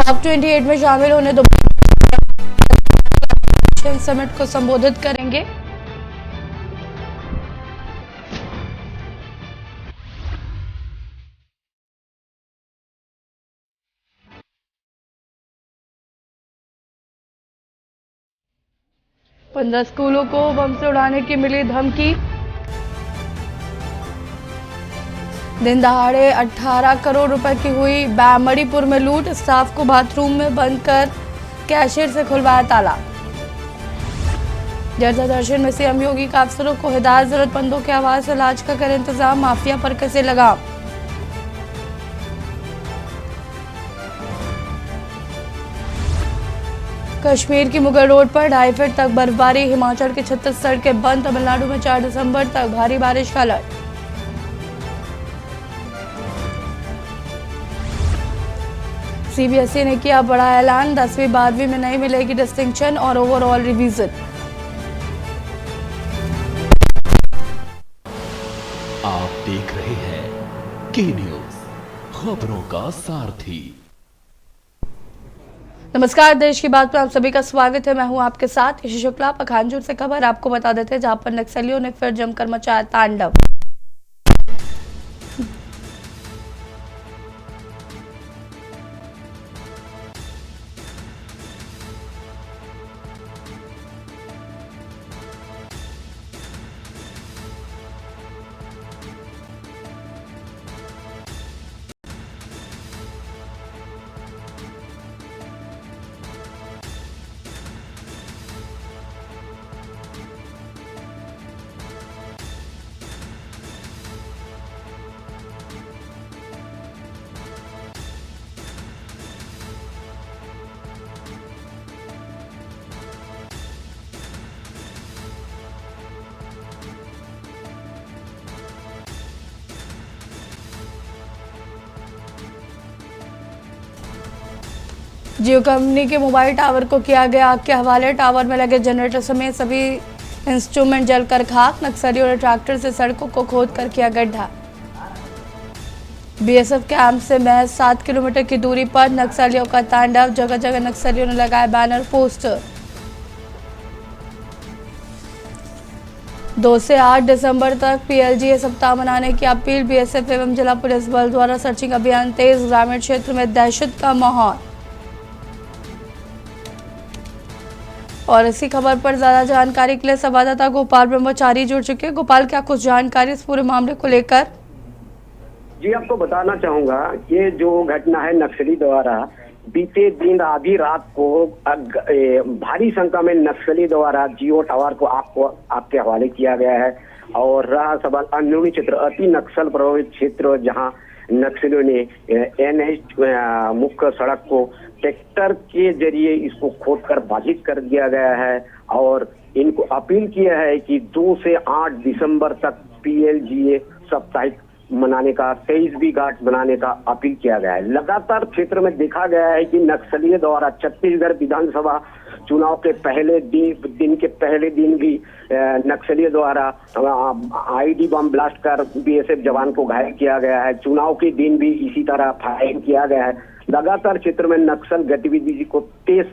Top 28 में शामिल होने दो समिट को संबोधित करेंगे। पंद्रह स्कूलों को बम से उड़ाने की मिली धमकी। दिन दहाड़े 18 करोड़ रुपए की हुई मणिपुर में लूट। स्टाफ को बाथरूम में बंद कर कैशियर से खुलवाया ताला। जर्दा दर्शन में सीएम योगी का अफसरों को हिदायत, जरूरतमंदों के आवास इलाज का करें इंतजाम, माफिया पर कसे लगाम। कश्मीर की मुगल रोड पर 2.5 फीट तक बर्फबारी। हिमाचल की 36 सड़कें बंद। तमिलनाडु में 4 दिसंबर तक भारी बारिश का अलर्ट। सीबीएसई ने किया बड़ा ऐलान, 10वीं 12वीं में नहीं मिलेगी डिस्टिंक्शन और ओवरऑल रिवीजन। आप देख रहे हैं के न्यूज, खबरों का सारथी। नमस्कार, देश की बात में आप सभी का स्वागत है। मैं हूं आपके साथ ईशी शुक्ला। पखानजोर से खबर आपको बता देते हैं, जहां पर नक्सलियों ने फिर जमकर मचाया तांडव। जियो कंपनी के मोबाइल टावर को किया गया आग के हवाले। टावर में लगे जनरेटर समेत सभी इंस्ट्रूमेंट जलकर खाक। नक्सलियों ने ट्रैक्टर से सड़कों को खोद कर किया गड्ढा। बीएसएफ कैंप से महज 7 किलोमीटर की दूरी पर नक्सलियों का तांडव। जगह जगह नक्सलियों ने लगाए बैनर, पोस्टर। 2 से 8 दिसंबर तक पीएलजीए सप्ताह मनाने की अपील। बीएसएफ एवं जिला पुलिस बल द्वारा सर्चिंग अभियान तेज। ग्रामीण क्षेत्र में दहशत का माहौल। और इसी खबर पर ज्यादा जानकारी के लिए संवाददाता गोपाल ब्रह्मचारी जुड़ चुके हैं। गोपाल, क्या कुछ जानकारी इस पूरे मामले को लेकर? जी, आपको बताना चाहूंगा, ये जो घटना है नक्सली द्वारा बीते दिन आधी रात को भारी संख्या में नक्सली द्वारा जियो टावर को आपके हवाले किया गया है। और रहा सवाल अंदरूनी क्षेत्र, अति नक्सल प्रभावित क्षेत्र, जहां नक्सलियों ने एनएच मुख्य सड़क को ट्रैक्टर के जरिए इसको खोदकर बाधित कर दिया गया है। और इनको अपील किया है कि 2 से 8 दिसंबर तक पीएलजीए साप्ताहिक मनाने का, 23वीं घाट बनाने का अपील किया गया है। लगातार क्षेत्र में देखा गया है कि नक्सलियों द्वारा छत्तीसगढ़ विधानसभा चुनाव के पहले दिन भी नक्सलियों द्वारा आईडी बम ब्लास्ट कर बीएसएफ जवान को घायल किया गया है। चुनाव के दिन भी इसी तरह फायरिंग किया गया है। लगातार क्षेत्र में नक्सल गतिविधि को तेज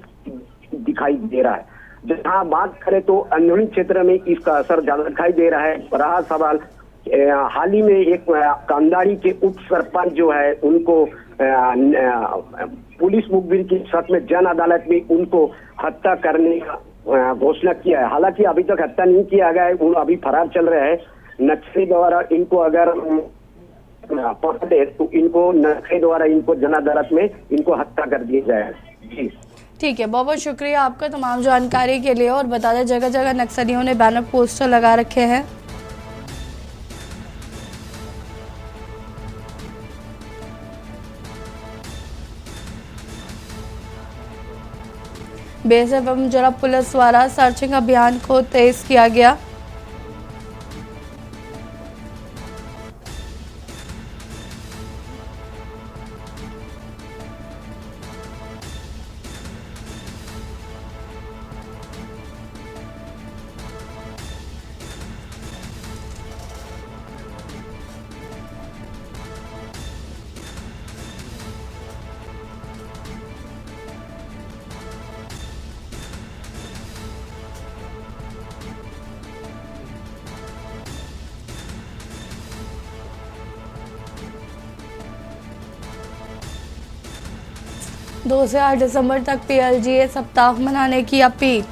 दिखाई दे रहा है। जहां बात करें तो अंदरूनी क्षेत्र में इसका असर ज्यादा दिखाई दे रहा है। रहा सवाल, हाल ही में एक कंदारी के उप सरपंच जो है, उनको पुलिस मुखबिर की शर्त में जन अदालत में उनको हत्या करने का घोषणा किया है। हालांकि अभी तक हत्या नहीं किया गया है, वो अभी फरार चल रहे हैं। नक्सली द्वारा इनको अगर पकड़े तो इनको नक्सली द्वारा इनको जन अदालत में इनको हत्या कर दिया जाए। जी ठीक है, बहुत बहुत शुक्रिया आपका तमाम जानकारी के लिए। और बता दें, जगह जगह नक्सलियों ने बैनर, पोस्टर लगा रखे हैं। बीएसएफ एवं जिला पुलिस द्वारा सर्चिंग अभियान को तेज किया गया। 2 से 8 दिसंबर तक पीएलजीए सप्ताह मनाने की अपील।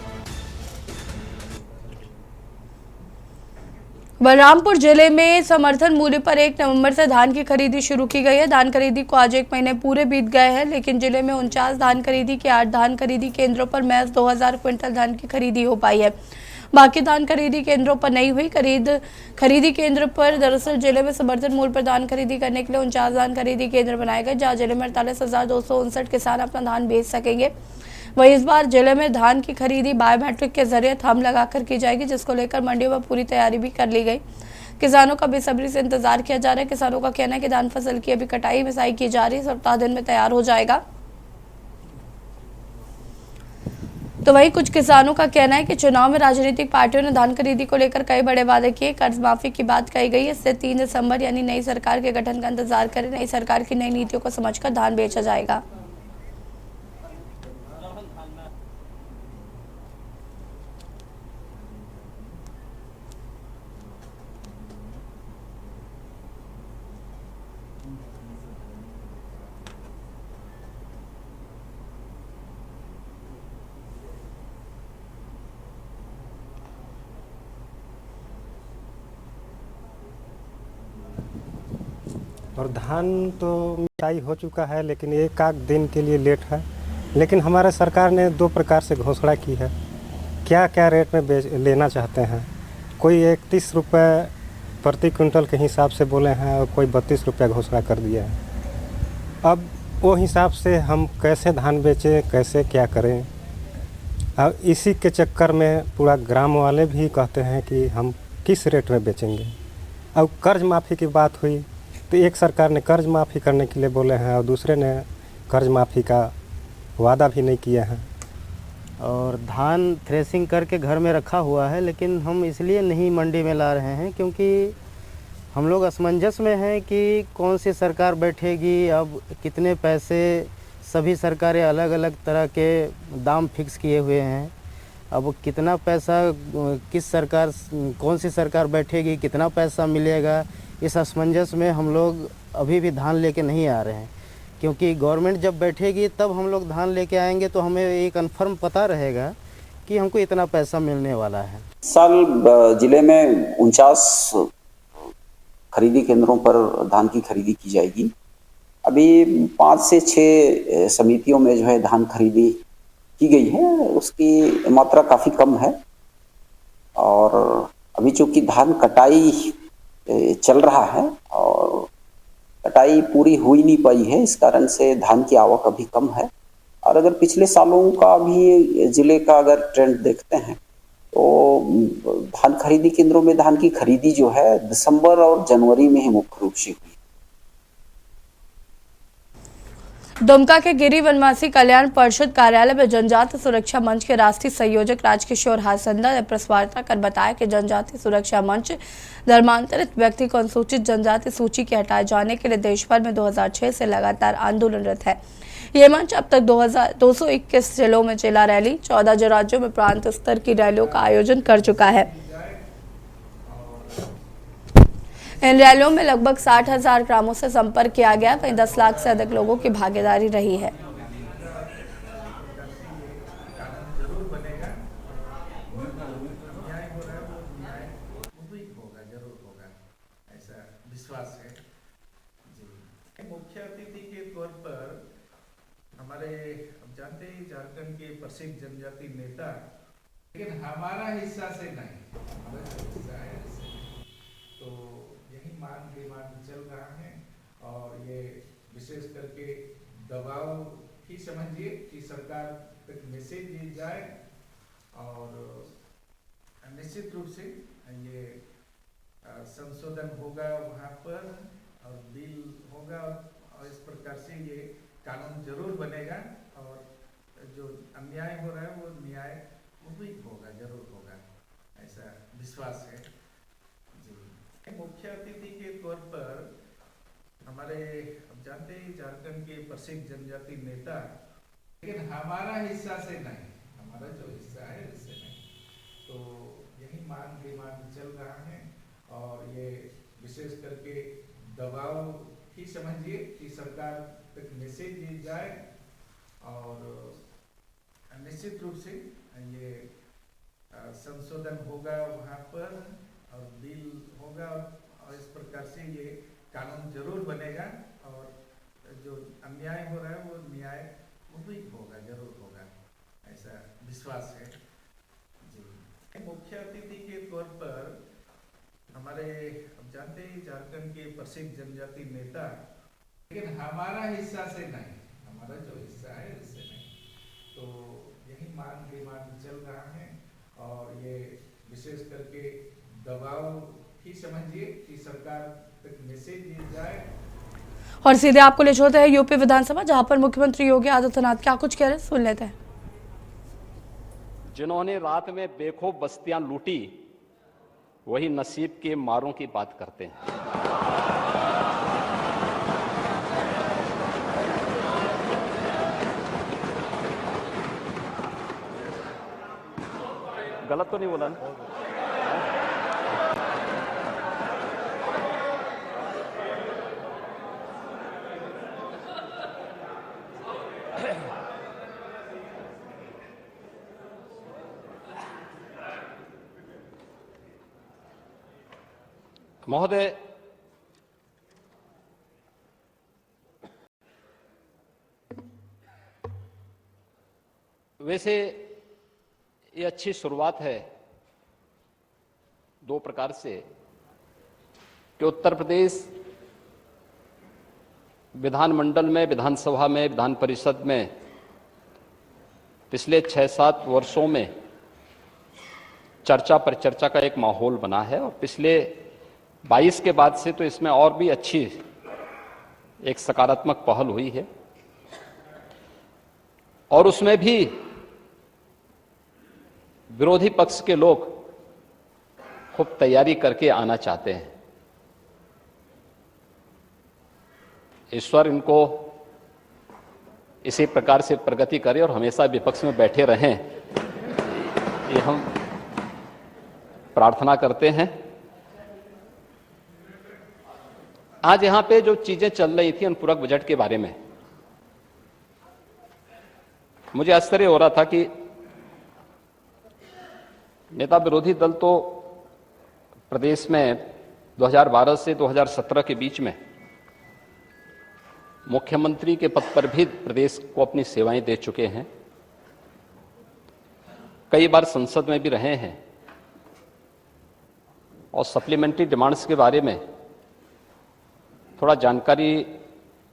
बलरामपुर जिले में समर्थन मूल्य पर 1 नवंबर से धान की खरीदी शुरू की गई है। धान खरीदी को आज 1 महीने पूरे बीत गए हैं, लेकिन जिले में 49 धान खरीदी के 8 धान खरीदी केंद्रों पर महज 2000 क्विंटल धान की खरीदी हो पाई है। बाकी धान खरीदी केंद्रों पर नहीं हुई। खरीदी केंद्र पर दरअसल जिले में समर्थन मूल्य पर धान खरीदी करने के लिए 49 धान खरीदी केंद्र बनाए गए, जहां जिले में 48,259 किसान अपना धान बेच सकेंगे। वहीं इस बार जिले में धान की खरीदी बायोमेट्रिक के जरिए थंब लगाकर की जाएगी, जिसको लेकर मंडियों में पूरी तैयारी भी कर ली गई। किसानों का बेसब्री से इंतजार किया जा रहा है। किसानों का कहना है कि धान फसल की अभी कटाई मिसाई की जा रही है, सप्ताह दिन में तैयार हो जाएगा। तो वहीं कुछ किसानों का कहना है कि चुनाव में राजनीतिक पार्टियों ने धान खरीदी को लेकर कई बड़े वादे किए। कर्ज माफी की बात कही गई है। इससे 3 दिसंबर यानी नई सरकार के गठन का इंतजार करें। नई सरकार की नई नीतियों को समझकर धान बेचा जाएगा। और धान तो मिसाई हो चुका है, लेकिन एक आध दिन के लिए लेट है। लेकिन हमारे सरकार ने 2 प्रकार से घोषणा की है। क्या क्या रेट में लेना चाहते हैं। कोई 31 रुपये प्रति क्विंटल के हिसाब से बोले हैं और कोई 32 रुपये घोषणा कर दिया है। अब वो हिसाब से हम कैसे धान बेचें, कैसे क्या करें। अब इसी के चक्कर में पूरा ग्राम वाले भी कहते हैं कि हम किस रेट में बेचेंगे। अब कर्ज माफ़ी की बात हुई तो एक सरकार ने कर्ज माफ़ी करने के लिए बोले हैं और दूसरे ने कर्ज माफ़ी का वादा भी नहीं किया है। और धान थ्रेसिंग करके घर में रखा हुआ है, लेकिन हम इसलिए नहीं मंडी में ला रहे हैं क्योंकि हम लोग असमंजस में हैं कि कौन सी सरकार बैठेगी, अब कितने पैसे। सभी सरकारें अलग अलग तरह के दाम फिक्स किए हुए हैं। अब कितना पैसा किस सरकार, कौन सी सरकार बैठेगी, कितना पैसा मिलेगा, इस असमंजस में हम लोग अभी भी धान लेके नहीं आ रहे हैं। क्योंकि गवर्नमेंट जब बैठेगी तब हम लोग धान लेके आएंगे तो हमें एक कन्फर्म पता रहेगा कि हमको इतना पैसा मिलने वाला है। साल जिले में 49 खरीदी केंद्रों पर धान की खरीदी की जाएगी। अभी 5 से 6 समितियों में जो है धान खरीदी की गई है, उसकी मात्रा काफ़ी कम है। और अभी चूँकि धान कटाई चल रहा है और कटाई पूरी हो ही नहीं पाई है, इस कारण से धान की आवक अभी कम है। और अगर पिछले सालों का भी जिले का अगर ट्रेंड देखते हैं तो धान खरीदी केंद्रों में धान की खरीदी जो है दिसंबर और जनवरी में ही मुख्य रूप से हुई। दुमका के गिरी वनवासी कल्याण परिषद कार्यालय में जनजाति सुरक्षा मंच के राष्ट्रीय संयोजक राजकिशोर हासंदा ने प्रेस वार्ता कर बताया कि जनजाति सुरक्षा मंच धर्मांतरित व्यक्ति को अनुसूचित जनजाति सूची के हटाए जाने के लिए देश भर में 2006 से लगातार आंदोलनरत है। ये मंच अब तक 221 जिलों में जिला रैली, 14 राज्यों में प्रांत स्तर की रैलियों का आयोजन कर चुका है। इन रैलियों में लगभग 60,000 ग्रामों से संपर्क किया गया। वहीं 10 लाख से अधिक लोगों की भागीदारी रही है। मुख्य अतिथि के तौर पर हमारे जानते ही झारखंड के प्रसिद्ध जनजाति नेता, लेकिन हमारा हिस्सा से नहीं, हमारा हिस्सा है तो यही मांग डिमांड चल रहा है। और ये विशेष करके दबाव ही समझिए कि सरकार तक मैसेज दी जाए और निश्चित रूप से ये संशोधन होगा वहाँ पर और बिल होगा और इस प्रकार से ये कानून जरूर बनेगा और जो अन्याय हो रहा है वो न्याय वो भी होगा, जरूर होगा, ऐसा विश्वास है जी। मुख्य अतिथि के तौर पर हमारे जानते ही झारखंड के प्रसिद्ध जनजाति नेता, लेकिन हमारा हिस्सा से नहीं, हमारा जो हिस्सा है इससे नहीं, तो यही मांग डिमांड चल रहा है। और ये विशेष करके दबाव ही समझिए कि सरकार तक मैसेज दी जाए और निश्चित रूप से ये संशोधन होगा वहाँ पर और बिल होगा और इस प्रकार से ये कानून जरूर बनेगा और जो अन्याय हो रहा है वो न्याय वो भी होगा, जरूर होगा, ऐसा विश्वास है जी। मुख्य अतिथि के तौर पर हमारे अब जानते ही झारखंड के प्रसिद्ध जनजाति नेता, लेकिन हमारा हिस्सा से नहीं, हमारा जो हिस्सा है इससे नहीं, तो यही मान डिमांड चल रहा है और ये विशेष करके दबाव ही समझिए कि सरकार तक मैसेज दिया जाए। और सीधे आपको ले छोड़ते हैं यूपी विधानसभा, जहां पर मुख्यमंत्री योगी आदित्यनाथ क्या कुछ कह रहे हैं, सुन लेते हैं। जिन्होंने रात में बेखौफ बस्तियां लूटी वही नसीब के मारों की बात करते हैं। गलत तो नहीं बोला ना? महोदय, वैसे ये अच्छी शुरुआत है दो प्रकार से कि उत्तर प्रदेश विधानमंडल में, विधानसभा में, विधान परिषद में पिछले 6-7 वर्षों में चर्चा पर चर्चा का एक माहौल बना है और पिछले 22 के बाद से तो इसमें और भी अच्छी एक सकारात्मक पहल हुई है और उसमें भी विरोधी पक्ष के लोग खूब तैयारी करके आना चाहते हैं। ईश्वर इनको इसी प्रकार से प्रगति करे और हमेशा विपक्ष में बैठे रहें, ये हम प्रार्थना करते हैं। आज यहां पे जो चीजें चल रही थी अनुपूरक बजट के बारे में, मुझे आश्चर्य हो रहा था कि नेता विरोधी दल तो प्रदेश में 2012 से 2017 के बीच में मुख्यमंत्री के पद पर भी प्रदेश को अपनी सेवाएं दे चुके हैं, कई बार संसद में भी रहे हैं और सप्लीमेंट्री डिमांड्स के बारे में थोड़ा जानकारी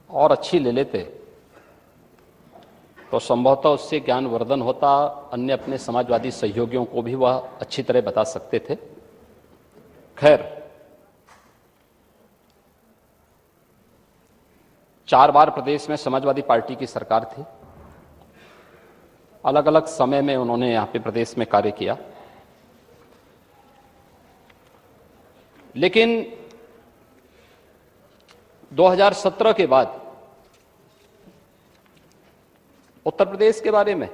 और अच्छी ले लेते तो संभवतः उससे ज्ञानवर्धन होता, अन्य अपने समाजवादी सहयोगियों को भी वह अच्छी तरह बता सकते थे। खैर, 4 बार प्रदेश में समाजवादी पार्टी की सरकार थी, अलग अलग समय में उन्होंने यहां पे प्रदेश में कार्य किया, लेकिन 2017 के बाद उत्तर प्रदेश के बारे में,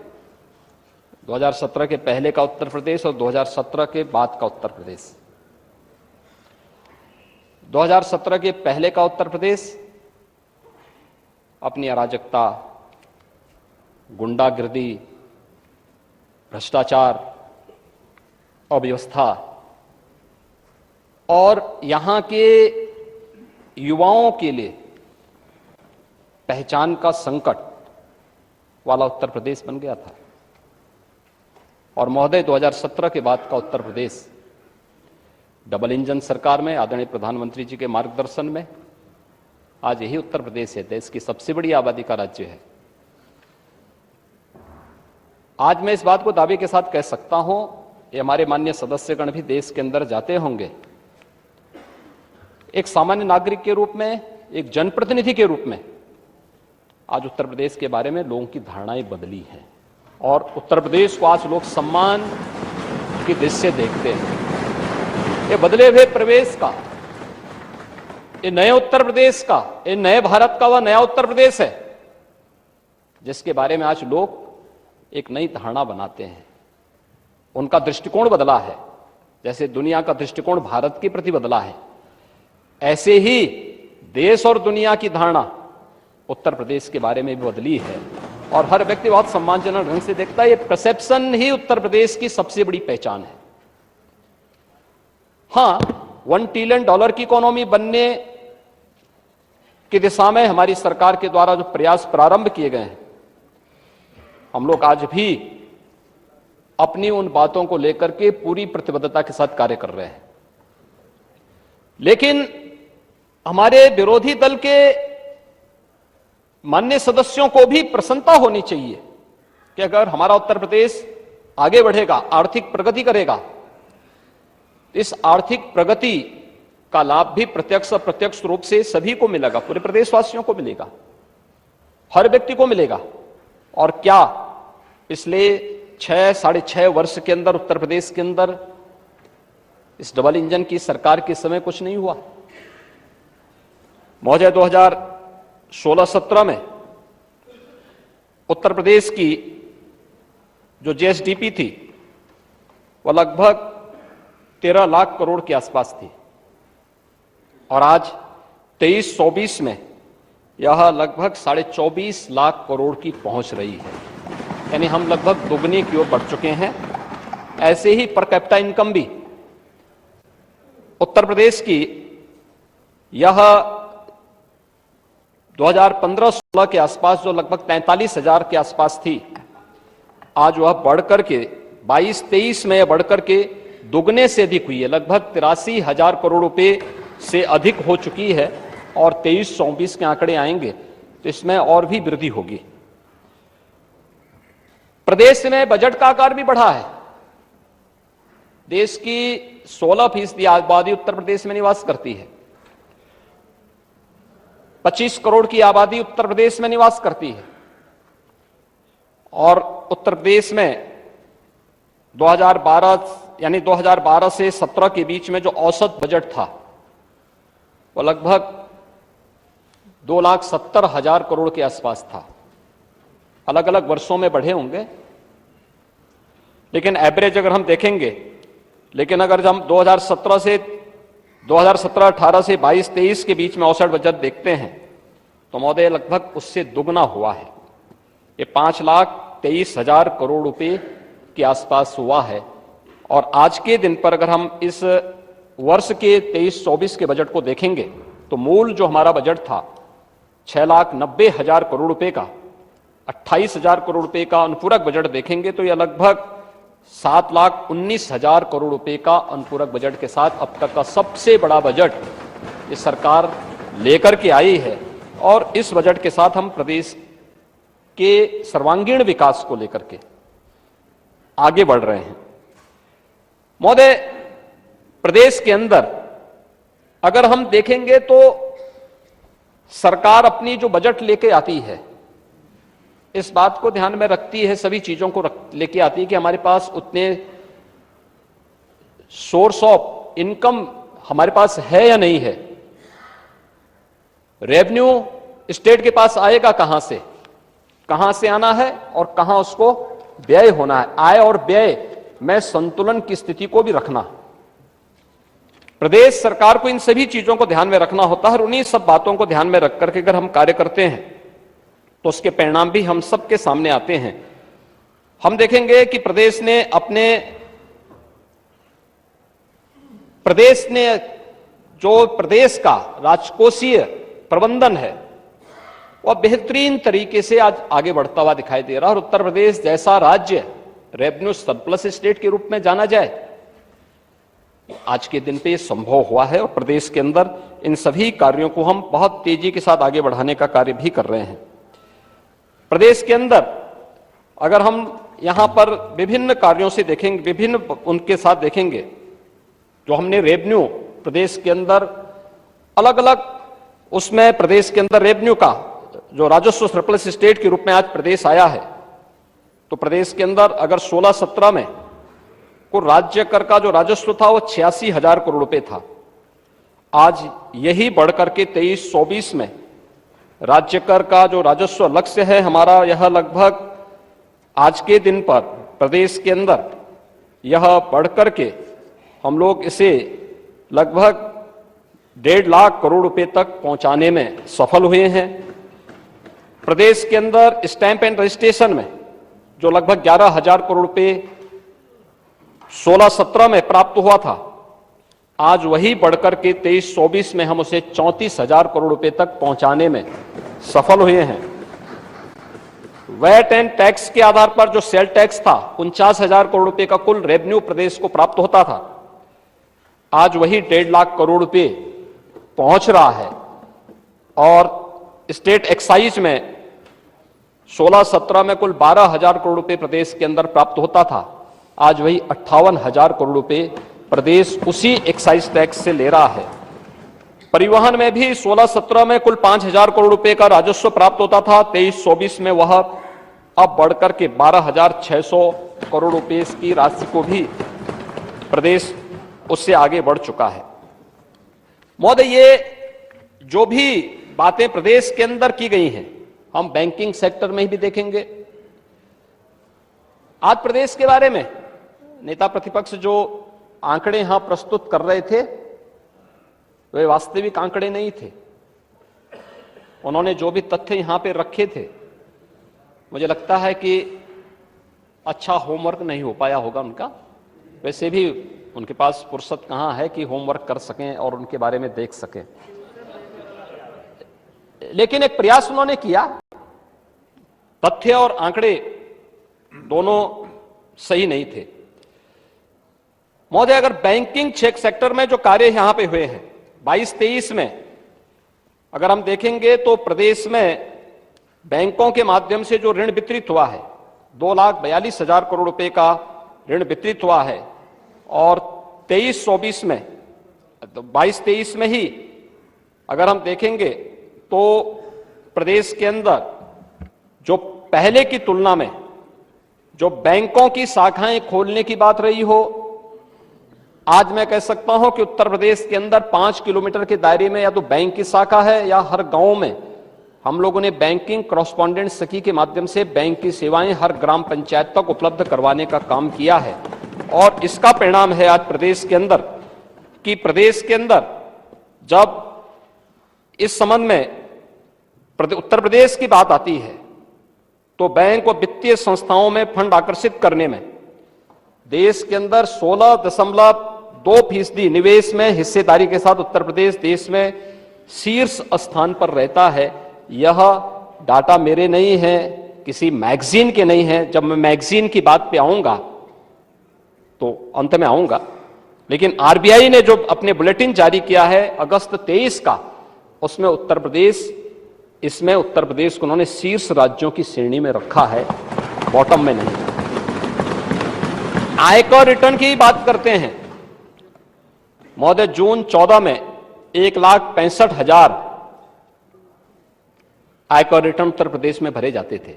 2017 के पहले का उत्तर प्रदेश और 2017 के बाद का उत्तर प्रदेश, 2017 के पहले का उत्तर प्रदेश अपनी अराजकता, गुंडागिर्दी, भ्रष्टाचार, अव्यवस्था और यहां के युवाओं के लिए पहचान का संकट वाला उत्तर प्रदेश बन गया था। और महोदय, 2017 के बाद का उत्तर प्रदेश डबल इंजन सरकार में आदरणीय प्रधानमंत्री जी के मार्गदर्शन में आज यही उत्तर प्रदेश है, देश की सबसे बड़ी आबादी का राज्य है। आज मैं इस बात को दावे के साथ कह सकता हूं, ये हमारे माननीय सदस्यगण भी देश के अंदर जाते होंगे, एक सामान्य नागरिक के रूप में, एक जनप्रतिनिधि के रूप में आज उत्तर प्रदेश के बारे में लोगों की धारणाएं बदली हैं और उत्तर प्रदेश को आज लोग सम्मान की दृष्टि से देखते हैं। ये बदले हुए प्रदेश का, ये नए उत्तर प्रदेश का, ये नए भारत का वह नया उत्तर प्रदेश है जिसके बारे में आज लोग एक नई धारणा बनाते हैं। उनका दृष्टिकोण बदला है, जैसे दुनिया का दृष्टिकोण भारत के प्रति बदला है, ऐसे ही देश और दुनिया की धारणा उत्तर प्रदेश के बारे में भी बदली है और हर व्यक्ति बहुत सम्मानजनक ढंग से देखता है। ये परसेप्शन ही उत्तर प्रदेश की सबसे बड़ी पहचान है। हाँ, $1 ट्रिलियन की इकोनॉमी बनने की दिशा में हमारी सरकार के द्वारा जो प्रयास प्रारंभ किए गए हैं, हम लोग आज भी अपनी उन बातों को लेकर के पूरी प्रतिबद्धता के साथ कार्य कर रहे हैं। लेकिन हमारे विरोधी दल के माननीय सदस्यों को भी प्रसन्नता होनी चाहिए कि अगर हमारा उत्तर प्रदेश आगे बढ़ेगा, आर्थिक प्रगति करेगा, इस आर्थिक प्रगति का लाभ भी प्रत्यक्ष अप्रत्यक्ष रूप से सभी को मिलेगा, पूरे प्रदेशवासियों को मिलेगा, हर व्यक्ति को मिलेगा। और क्या इसलिए 6-6.5 वर्ष के अंदर उत्तर प्रदेश के अंदर इस डबल इंजन की सरकार के समय कुछ नहीं हुआ? महोदय, 2016-17 में उत्तर प्रदेश की जो जीएसडीपी थी वह लगभग 13 लाख करोड़ के आसपास थी, और आज 23-24 में यह लगभग 24.5 लाख करोड़ की पहुंच रही है। यानी हम लगभग दुगने की ओर बढ़ चुके हैं। ऐसे ही पर कैपिटा इनकम भी उत्तर प्रदेश की यह 2015-16 के आसपास जो लगभग 43,000 के आसपास थी, आज वह बढ़कर के 22-23 में बढ़कर के दुगने से अधिक हुई है, लगभग 83,000 करोड़ रुपए से अधिक हो चुकी है। और 23-24 के आंकड़े आएंगे तो इसमें और भी वृद्धि होगी। प्रदेश में बजट का आकार भी बढ़ा है। देश की 16% आबादी उत्तर प्रदेश में निवास करती है। 25 करोड़ की आबादी उत्तर प्रदेश में निवास करती है, और उत्तर प्रदेश में 2012 से 17 के बीच में जो औसत बजट था वह लगभग 2,70,000 करोड़ के आसपास था। अलग अलग वर्षों में बढ़े होंगे, लेकिन एवरेज अगर हम देखेंगे, लेकिन अगर हम 2017-18 से 22-23 के बीच में औसत बजट देखते हैं तो महोदय लगभग उससे दुगना हुआ है। ये 5,23,000 करोड़ रुपए के आसपास हुआ है। और आज के दिन पर अगर हम इस वर्ष के 23-24 के बजट को देखेंगे तो मूल जो हमारा बजट था 6,90,000 करोड़ रुपए का, 28,000 करोड़ रुपए का अनुपूरक बजट देखेंगे तो यह लगभग 7,19,000 करोड़ रुपए का अनुपूरक बजट के साथ अब तक का सबसे बड़ा बजट ये सरकार लेकर के आई है। और इस बजट के साथ हम प्रदेश के सर्वांगीण विकास को लेकर के आगे बढ़ रहे हैं। महोदय, प्रदेश के अंदर अगर हम देखेंगे तो सरकार अपनी जो बजट लेके आती है इस बात को ध्यान में रखती है, सभी चीजों को लेके आती है कि हमारे पास उतने सोर्स ऑफ इनकम हमारे पास है या नहीं है। रेवेन्यू स्टेट के पास आएगा कहां से आना है और कहां उसको व्यय होना है। आय और व्यय में संतुलन की स्थिति को भी रखना। प्रदेश सरकार को इन सभी चीजों को ध्यान में रखना होता है, और उन्हीं सब बातों को ध्यान में रख करके अगर हम कार्य करते हैं तो उसके परिणाम भी हम सबके सामने आते हैं। हम देखेंगे कि प्रदेश ने जो प्रदेश का राजकोषीय प्रबंधन है वह बेहतरीन तरीके से आज आगे बढ़ता हुआ दिखाई दे रहा है। और उत्तर प्रदेश जैसा राज्य रेवेन्यू सरप्लस स्टेट के रूप में जाना जाए, आज के दिन पे ये संभव हुआ है। और प्रदेश के अंदर इन सभी कार्यों को हम बहुत तेजी के साथ आगे बढ़ाने का कार्य भी कर रहे हैं। प्रदेश के अंदर अगर हम यहां पर विभिन्न कार्यों से देखेंगे, विभिन्न उनके साथ देखेंगे, जो हमने रेवेन्यू प्रदेश के अंदर अलग अलग, उसमें प्रदेश के अंदर रेवेन्यू का जो राजस्व सरप्लस स्टेट के रूप में आज प्रदेश आया है, तो प्रदेश के अंदर अगर 16-17 में को राज्य कर का जो राजस्व था वो 86,000 करोड़ रुपए था। आज यही बढ़कर के 23-24 में राज्य कर का जो राजस्व लक्ष्य है हमारा, यह लगभग आज के दिन पर प्रदेश के अंदर यह बढ़कर के हम लोग इसे लगभग 1.5 लाख करोड़ रुपए तक पहुंचाने में सफल हुए हैं। प्रदेश के अंदर स्टैंप एंड रजिस्ट्रेशन में जो लगभग 11,000 करोड़ रुपए 16-17 में प्राप्त हुआ था, आज वही बढ़कर के 23-24 में हम उसे 34,000 करोड़ रुपए तक पहुंचाने में सफल हुए हैं। वैट एंड टैक्स के आधार पर जो सेल टैक्स था 49,000 करोड़ रुपए का कुल रेवेन्यू प्रदेश को प्राप्त होता था, आज वही 1.5 लाख करोड़ रुपए पहुंच रहा है। और स्टेट एक्साइज में 16-17 में कुल 12,000 करोड़ रुपए प्रदेश के अंदर प्राप्त होता था, आज वही 58,000 करोड़ रुपए प्रदेश उसी एक्साइज टैक्स से ले रहा है। परिवहन में भी 16-17 में कुल 5,000 करोड़ रुपए का राजस्व प्राप्त होता था, 23-24 में वह अब बढ़कर के 12,600 करोड़ रुपए की राशि को भी प्रदेश उससे आगे बढ़ चुका है। महोदय, ये जो भी बातें प्रदेश के अंदर की गई हैं, हम बैंकिंग सेक्टर में भी देखेंगे। आज प्रदेश के बारे में नेता प्रतिपक्ष जो आंकड़े यहां प्रस्तुत कर रहे थे, वे वास्तविक आंकड़े नहीं थे। उन्होंने जो भी तथ्य यहां पे रखे थे, मुझे लगता है कि अच्छा होमवर्क नहीं हो पाया होगा उनका। वैसे भी उनके पास फुर्सत कहां है कि होमवर्क कर सकें और उनके बारे में देख सकें, लेकिन एक प्रयास उन्होंने किया। तथ्य और आंकड़े दोनों सही नहीं थे। महोदय, अगर बैंकिंग चेक सेक्टर में जो कार्य यहां पे हुए हैं 22-23 में अगर हम देखेंगे तो प्रदेश में बैंकों के माध्यम से जो ऋण वितरित हुआ है 2,42,000 करोड़ रुपए का ऋण वितरित हुआ है। और 23-24 में 22-23 में ही अगर हम देखेंगे तो प्रदेश के अंदर जो पहले की तुलना में जो बैंकों की शाखाएं खोलने की बात रही हो, आज मैं कह सकता हूं कि उत्तर प्रदेश के अंदर 5 किलोमीटर के दायरे में या तो बैंक की शाखा है या हर गांव में हम लोगों ने बैंकिंग कॉरस्पॉन्डेंट सखी के माध्यम से बैंक की सेवाएं हर ग्राम पंचायत तक उपलब्ध करवाने का काम किया है। और इसका परिणाम है आज प्रदेश के अंदर कि प्रदेश के अंदर जब इस संबंध में उत्तर प्रदेश की बात आती है तो बैंक और वित्तीय संस्थाओं में फंड आकर्षित करने में देश के अंदर 16.2% निवेश में हिस्सेदारी के साथ उत्तर प्रदेश देश में शीर्ष स्थान पर रहता है। यह डाटा मेरे नहीं है, किसी मैगजीन के नहीं है। जब मैं मैगजीन की बात पे आऊंगा तो अंत में आऊंगा, लेकिन आरबीआई ने जो अपने बुलेटिन जारी किया है अगस्त 23 का, उसमें उत्तर प्रदेश को उन्होंने शीर्ष राज्यों की श्रेणी में रखा है, बॉटम में नहीं। आयकर रिटर्न की बात करते हैं महोदय, जून 14 में 1,65,000 आयकर रिटर्न उत्तर प्रदेश में भरे जाते थे।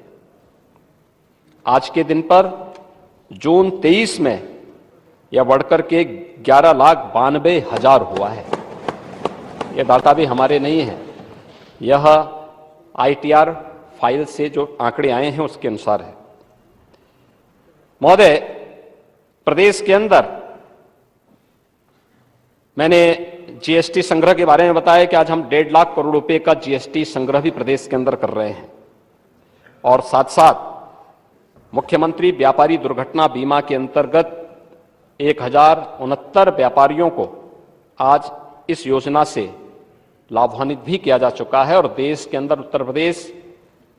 आज के दिन पर जून 23 में यह बढ़कर के 11,92,000 हुआ है। यह डाटा भी हमारे नहीं है, यह आईटीआर फाइल से जो आंकड़े आए हैं उसके अनुसार है। महोदय, प्रदेश के अंदर मैंने जीएसटी संग्रह के बारे में बताया कि आज हम 1.5 लाख करोड़ रुपए का जीएसटी संग्रह भी प्रदेश के अंदर कर रहे हैं। और साथ साथ मुख्यमंत्री व्यापारी दुर्घटना बीमा के अंतर्गत 1,069 व्यापारियों को आज इस योजना से लाभान्वित भी किया जा चुका है। और देश के अंदर उत्तर प्रदेश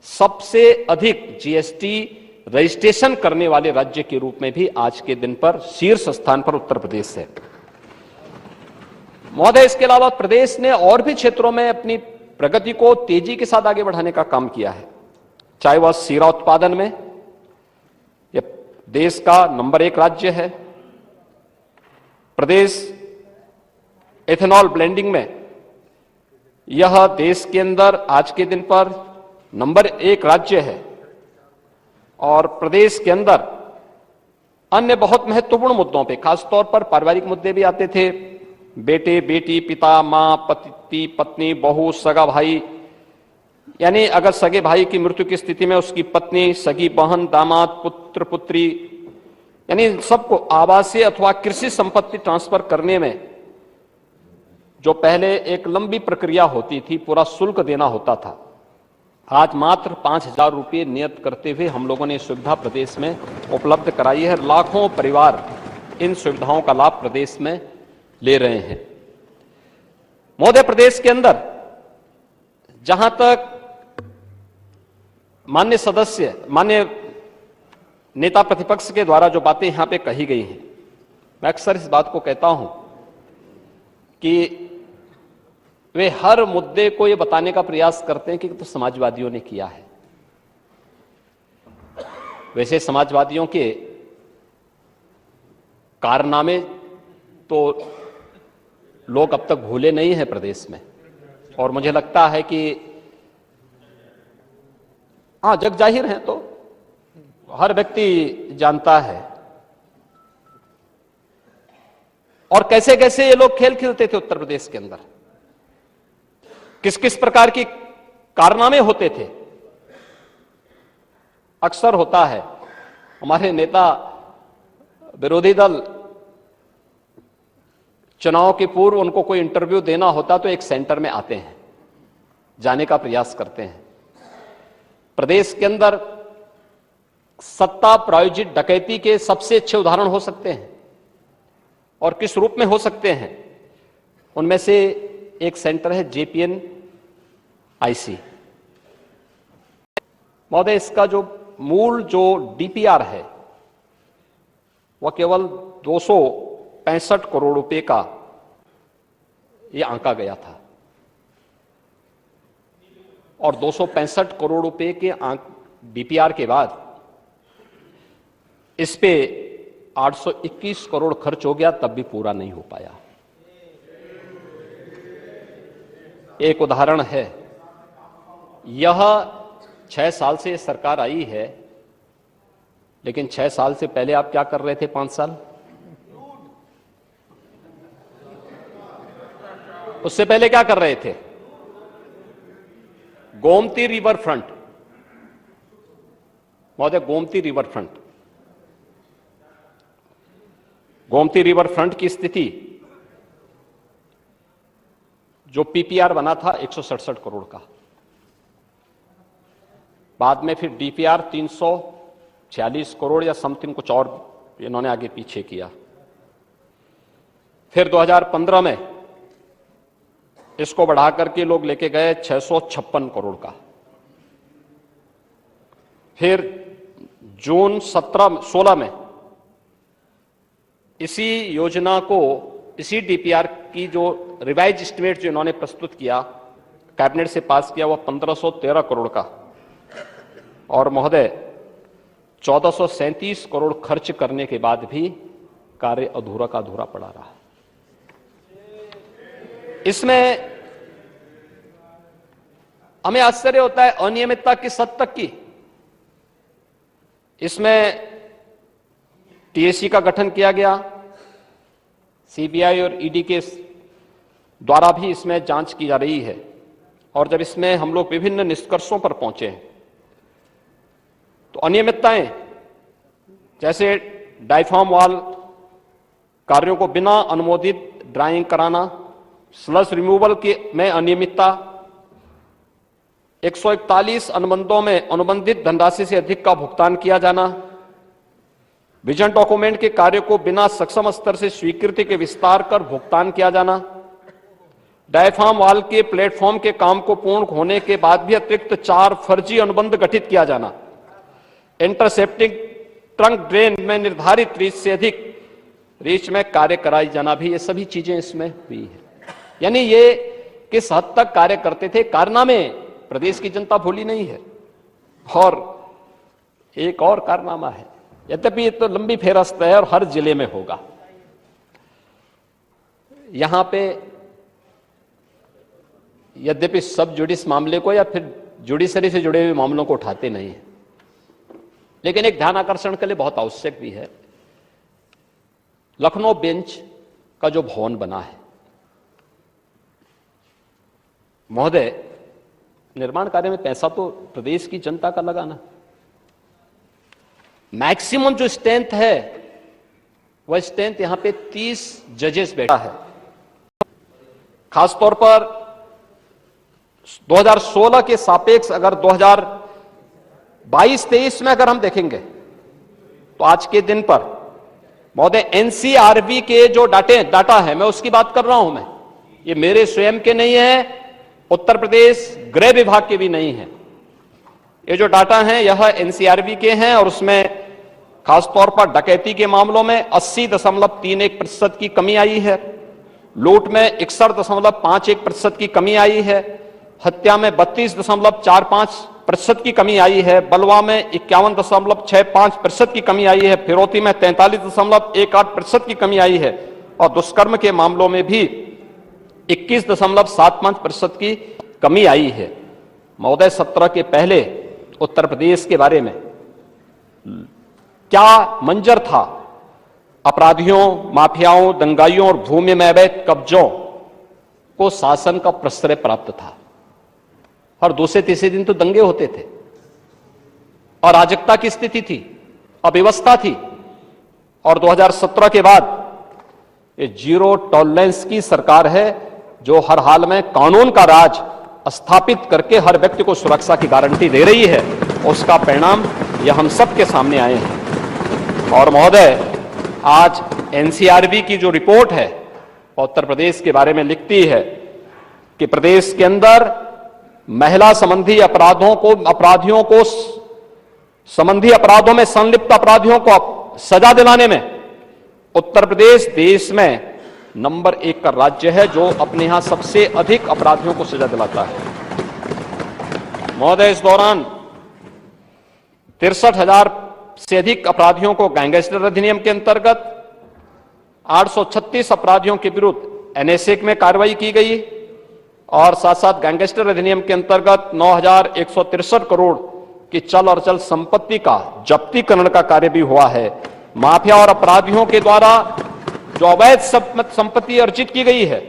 सबसे अधिक जीएसटी रजिस्ट्रेशन करने वाले राज्य के रूप में भी आज के दिन पर शीर्ष स्थान पर उत्तर प्रदेश है। महोदय, इसके अलावा प्रदेश ने और भी क्षेत्रों में अपनी प्रगति को तेजी के साथ आगे बढ़ाने का काम किया है, चाहे वह शीरा उत्पादन में, यह देश का नंबर 1 राज्य है। प्रदेश एथेनॉल ब्लेंडिंग में यह देश के अंदर आज के दिन पर नंबर 1 राज्य है। और प्रदेश के अंदर अन्य बहुत महत्वपूर्ण मुद्दों पे, खासतौर पर पारिवारिक मुद्दे भी आते थे, बेटे बेटी, पिता मां, पति पत्नी, बहू, सगा भाई, यानी अगर सगे भाई की मृत्यु की स्थिति में उसकी पत्नी, सगी बहन, दामाद, पुत्र पुत्री, यानी सबको आवासीय अथवा कृषि संपत्ति ट्रांसफर करने में जो पहले एक लंबी प्रक्रिया होती थी, पूरा शुल्क देना होता था, आज मात्र 5,000 रुपये नियत करते हुए हम लोगों ने सुविधा प्रदेश में उपलब्ध कराई है। लाखों परिवार इन सुविधाओं का लाभ प्रदेश में ले रहे हैं। महोदय, प्रदेश के अंदर जहां तक माननीय नेता प्रतिपक्ष के द्वारा जो बातें यहां पे कही गई हैं, मैं अक्सर इस बात को कहता हूं कि वे हर मुद्दे को ये बताने का प्रयास करते हैं कि तो समाजवादियों ने किया है। वैसे समाजवादियों के कारनामे तो लोग अब तक भूले नहीं हैं प्रदेश में, और मुझे लगता है कि हाँ, जग जाहिर है तो हर व्यक्ति जानता है। और कैसे कैसे ये लोग खेल खेलते थे उत्तर प्रदेश के अंदर, किस किस प्रकार की कारनामे होते थे। अक्सर होता है हमारे नेता विरोधी दल चुनाव के पूर्व उनको कोई इंटरव्यू देना होता तो एक सेंटर में आते हैं, जाने का प्रयास करते हैं। प्रदेश के अंदर सत्ता प्रायोजित डकैती के सबसे अच्छे उदाहरण हो सकते हैं, और किस रूप में हो सकते हैं उनमें से एक सेंटर है JPN IC। महोदय, इसका जो मूल जो DPR है वह केवल 265 करोड़ रुपए का यह आंका गया था, और 265 करोड़ रुपए के DPR के बाद इस पे 821 करोड़ खर्च हो गया, तब भी पूरा नहीं हो पाया। एक उदाहरण है, यह 6 साल से सरकार आई है, लेकिन 6 साल से पहले आप क्या कर रहे थे? 5 साल उससे पहले क्या कर रहे थे? गोमती रिवर फ्रंट, महोदय, Gomti river front, Gomti river front की स्थिति जो PPR बना था 167 करोड़ का, बाद में फिर DPR 346 करोड़ या समथिंग कुछ और इन्होंने आगे पीछे किया। फिर 2015 में इसको बढ़ा करके लोग लेके गए 656 करोड़ का। फिर जून 16 में इसी योजना को, इसी DPR की जो रिवाइज एस्टिमेट जो इन्होंने प्रस्तुत किया, कैबिनेट से पास किया, वह 1513 करोड़ का, और महोदय 1437 करोड़ खर्च करने के बाद भी कार्य अधूरा का अधूरा पड़ा रहा। इसमें हमें आश्चर्य होता है अनियमितता किस हद तक की। इसमें TSC का गठन किया गया, CBI और ED के द्वारा भी इसमें जांच की जा रही है, और जब इसमें हम लोग विभिन्न निष्कर्षों पर पहुंचे हैं तो अनियमितताएं जैसे डायफ्राम वाल कार्यों को बिना अनुमोदित ड्राइंग कराना, स्लश रिमूवल के में अनियमितता, 141 अनुबंधों में अनुबंधित धनराशि से अधिक का भुगतान किया जाना, विजन डॉक्यूमेंट के कार्य को बिना सक्षम स्तर से स्वीकृति के विस्तार कर भुगतान किया जाना, डायफ्राम वाल के प्लेटफॉर्म के काम को पूर्ण होने के बाद भी अतिरिक्त 4 फर्जी अनुबंध गठित किया जाना, इंटरसेप्टिंग ट्रंक ड्रेन में निर्धारित रीच से अधिक रीच में कार्य कराई जाना भी, ये सभी चीजें इसमें हुई है। यानी ये किस हद तक कार्य करते थे, कारनामे प्रदेश की जनता भूली नहीं है। और एक और कारनामा है, यद्यपि ये तो लंबी फेहरिस्त है और हर जिले में होगा, यहां पे यद्यपि सब जुडिस मामले को या फिर जुडिशरी से जुड़े हुए मामलों को उठाते नहीं है, लेकिन एक ध्यान आकर्षण के लिए बहुत आवश्यक भी है। लखनऊ बेंच का जो भवन बना है, महोदय, निर्माण कार्य में पैसा तो प्रदेश की जनता का लगाना, मैक्सिमम जो स्ट्रेंथ है वह स्ट्रेंथ यहां पे 30 जजेस बैठा है। खासतौर पर 2016 के सापेक्ष अगर 2022-23 में अगर हम देखेंगे तो आज के दिन पर महोदय एनसीआरबी के जो डाटा है, मैं उसकी बात कर रहा हूं, मैं ये मेरे स्वयं के नहीं है, उत्तर प्रदेश गृह विभाग के भी नहीं है। ये जो डाटा हैं यह एनसीआरबी के हैं और उसमें खासतौर पर डकैती के मामलों में 80.31% की कमी आई है, लूट में 61.51% की कमी आई है, हत्या में 32.45% की कमी आई है, बलवा में 51.65% की कमी आई है, फिरौती में 43.18% की कमी आई है और दुष्कर्म के मामलों में भी 21.75% की कमी आई है। महोदय 17 के पहले उत्तर प्रदेश के बारे में क्या मंजर था? अपराधियों, माफियाओं, दंगाइयों और भूमि में अवैध कब्जों को शासन का प्रश्रय प्राप्त था। हर दूसरे तीसरे दिन तो दंगे होते थे, अराजकता की स्थिति थी, अव्यवस्था थी। और 2017 के बाद ये जीरो टॉलरेंस की सरकार है जो हर हाल में कानून का राज स्थापित करके हर व्यक्ति को सुरक्षा की गारंटी दे रही है। उसका परिणाम यह हम सबके सामने आए हैं। और महोदय आज एनसीआरबी की जो रिपोर्ट है उत्तर प्रदेश के बारे में लिखती है कि प्रदेश के अंदर महिला संबंधी अपराधियों को संबंधी अपराधों में संलिप्त अपराधियों को सजा दिलाने में उत्तर प्रदेश देश में नंबर 1 का राज्य है जो अपने यहां सबसे अधिक अपराधियों को सजा दिलाता है। महोदय इस दौरान 63,000 से अधिक अपराधियों को गैंगस्टर अधिनियम के अंतर्गत, 836 अपराधियों के विरुद्ध एनएसए में कार्रवाई की गई और साथ साथ गैंगस्टर अधिनियम के अंतर्गत 9,163 करोड़ की चल और चल संपत्ति का जब्तीकरण का कार्य भी हुआ है। माफिया और अपराधियों के द्वारा जो अवैध संपत्ति अर्जित की गई है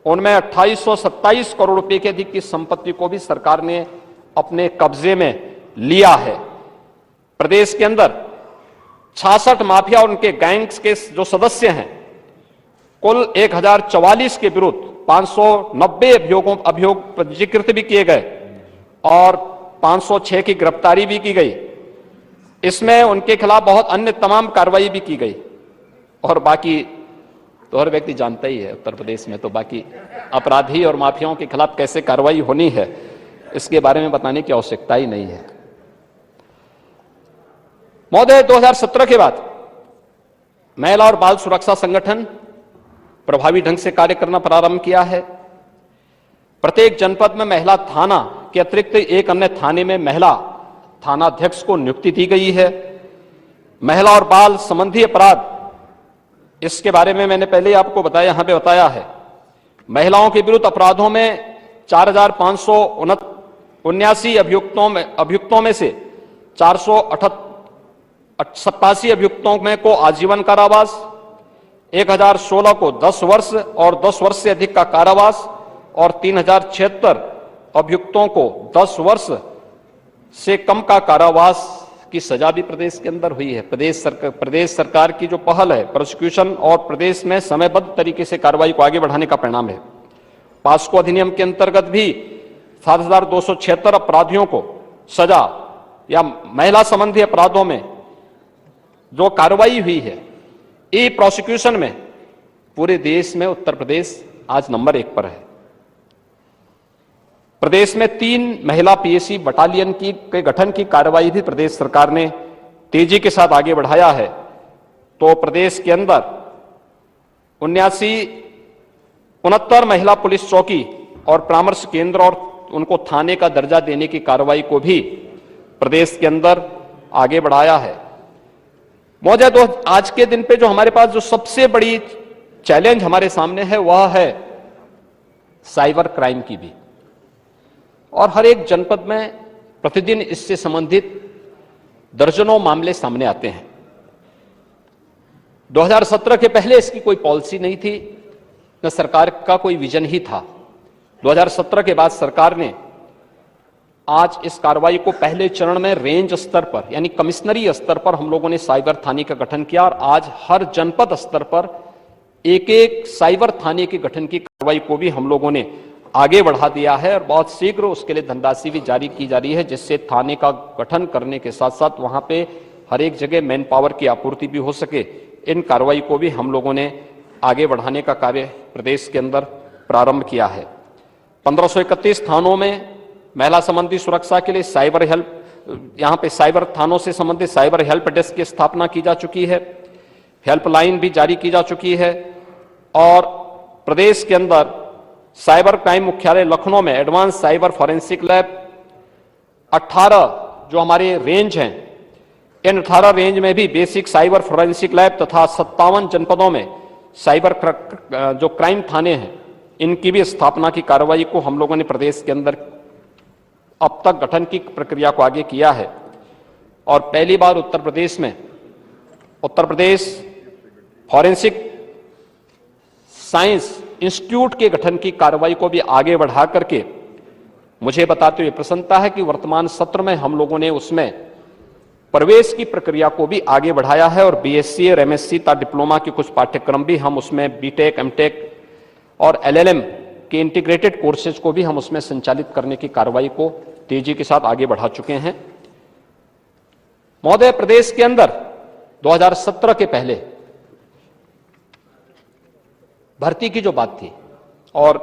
उनमें 2827 करोड़ रुपए के अधिक की संपत्ति को भी सरकार ने अपने कब्जे में लिया है। प्रदेश के अंदर 66 माफिया और उनके गैंग्स के जो सदस्य हैं कुल 1044 के विरुद्ध 590 अभियोग पंजीकृत भी किए गए और 506 की गिरफ्तारी भी की गई। इसमें उनके खिलाफ बहुत अन्य तमाम कार्रवाई भी की गई। और बाकी तो हर व्यक्ति जानता ही है उत्तर प्रदेश में तो बाकी अपराधी और माफियाओं के खिलाफ कैसे कार्रवाई होनी है, इसके बारे में बताने की आवश्यकता ही नहीं है। महोदय 2017 के बाद महिला और बाल सुरक्षा संगठन प्रभावी ढंग से कार्य करना प्रारंभ किया है। प्रत्येक जनपद में महिला थाना के अतिरिक्त एक अन्य थाने में महिला थानाध्यक्ष को नियुक्ति दी गई है। महिला और बाल संबंधी अपराध, इसके बारे में मैंने पहले आपको बताया, यहां पे बताया है। महिलाओं के विरुद्ध अपराधों में 4,579 अभियुक्तों में से 487 अभियुक्तों में को आजीवन कारावास, 1016 को 10 वर्ष और 10 वर्ष से अधिक का कारावास और 3076 अभियुक्तों को 10 वर्ष से कम का कारावास की सजा भी प्रदेश के अंदर हुई है। प्रदेश सरकार की जो पहल है प्रोसिक्यूशन और प्रदेश में समयबद्ध तरीके से कार्रवाई को आगे बढ़ाने का परिणाम है। पास्को अधिनियम के अंतर्गत भी 7,276 अपराधियों को सजा या महिला संबंधी अपराधों में जो कार्रवाई हुई है, ई प्रोसिक्यूशन में पूरे देश में उत्तर प्रदेश आज नंबर 1 पर है। प्रदेश में 3 महिला पीएसी बटालियन के गठन की कार्रवाई भी प्रदेश सरकार ने तेजी के साथ आगे बढ़ाया है। तो प्रदेश के अंदर 69 महिला पुलिस चौकी और परामर्श केंद्र और उनको थाने का दर्जा देने की कार्रवाई को भी प्रदेश के अंदर आगे बढ़ाया है। महोदय आज के दिन पे जो हमारे पास जो सबसे बड़ी चैलेंज हमारे सामने है वह है साइबर क्राइम की भी, और हर एक जनपद में प्रतिदिन इससे संबंधित दर्जनों मामले सामने आते हैं। 2017 के पहले इसकी कोई पॉलिसी नहीं थी, न सरकार का कोई विजन ही था। 2017 के बाद सरकार ने आज इस कार्रवाई को पहले चरण में रेंज स्तर पर यानी कमिश्नरी स्तर पर हम लोगों ने साइबर थाने का गठन किया और आज हर जनपद स्तर पर एक एक साइबर थाने के गठन की कार्रवाई को भी हम लोगों ने आगे बढ़ा दिया है और बहुत शीघ्र उसके लिए धनराशि भी जारी की जा रही है, जिससे थाने का गठन करने के साथ साथ वहां पे हर एक जगह मैन पावर की आपूर्ति भी हो सके। इन कार्रवाई को भी हम लोगों ने आगे बढ़ाने का कार्य प्रदेश के अंदर प्रारंभ किया है। 1531 थानों में महिला संबंधी सुरक्षा के लिए साइबर हेल्प, यहाँ पे साइबर थानों से संबंधित साइबर हेल्प डेस्क की स्थापना की जा चुकी है, हेल्पलाइन भी जारी की जा चुकी है और प्रदेश के अंदर साइबर क्राइम मुख्यालय लखनऊ में एडवांस साइबर फॉरेंसिक लैब 18 जो हमारे रेंज हैं, इन 18 रेंज में भी बेसिक साइबर फॉरेंसिक लैब तथा 57 जनपदों में साइबर जो क्राइम थाने हैं, इनकी भी स्थापना की कार्रवाई को हम लोगों ने प्रदेश के अंदर अब तक गठन की प्रक्रिया को आगे किया है। और पहली बार Uttar Pradesh forensic science institute के गठन की कार्रवाई को भी आगे बढ़ा करके मुझे बताते हुए प्रसन्नता है कि वर्तमान सत्र में हम लोगों ने उसमें प्रवेश की प्रक्रिया को भी आगे बढ़ाया है और बीएससी और एमएससी तथा डिप्लोमा के कुछ पाठ्यक्रम भी हम उसमें बीटेक, एमटेक और एलएलएम के इंटीग्रेटेड कोर्सेज को भी हम उसमें संचालित करने की कार्रवाई को तेजी के साथ आगे बढ़ा चुके हैं। महोदय, प्रदेश के अंदर 2017 के पहले भर्ती की जो बात थी और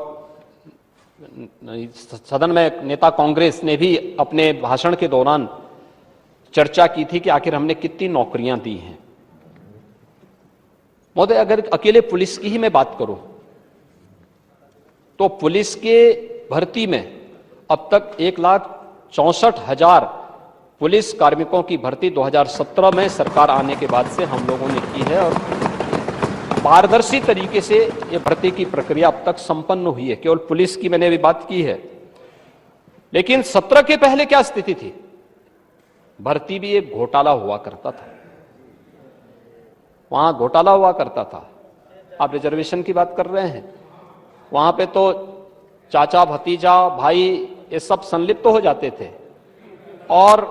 सदन में नेता कांग्रेस ने भी अपने भाषण के दौरान चर्चा की थी कि आखिर हमने कितनी नौकरियां दी हैं। महोदय, अगर अकेले पुलिस की ही मैं बात करूं तो पुलिस के भर्ती में अब तक 1,64,000 पुलिस कार्मिकों की भर्ती 2017 में सरकार आने के बाद से हम लोगों ने की है और पारदर्शी तरीके से ये भर्ती की प्रक्रिया अब तक संपन्न हुई है। केवल पुलिस की मैंने अभी बात की है, लेकिन 17 के पहले क्या स्थिति थी? भर्ती भी एक घोटाला हुआ करता था, वहां घोटाला हुआ करता था। आप रिजर्वेशन की बात कर रहे हैं, वहां पे तो चाचा, भतीजा, भाई ये सब संलिप्त तो हो जाते थे और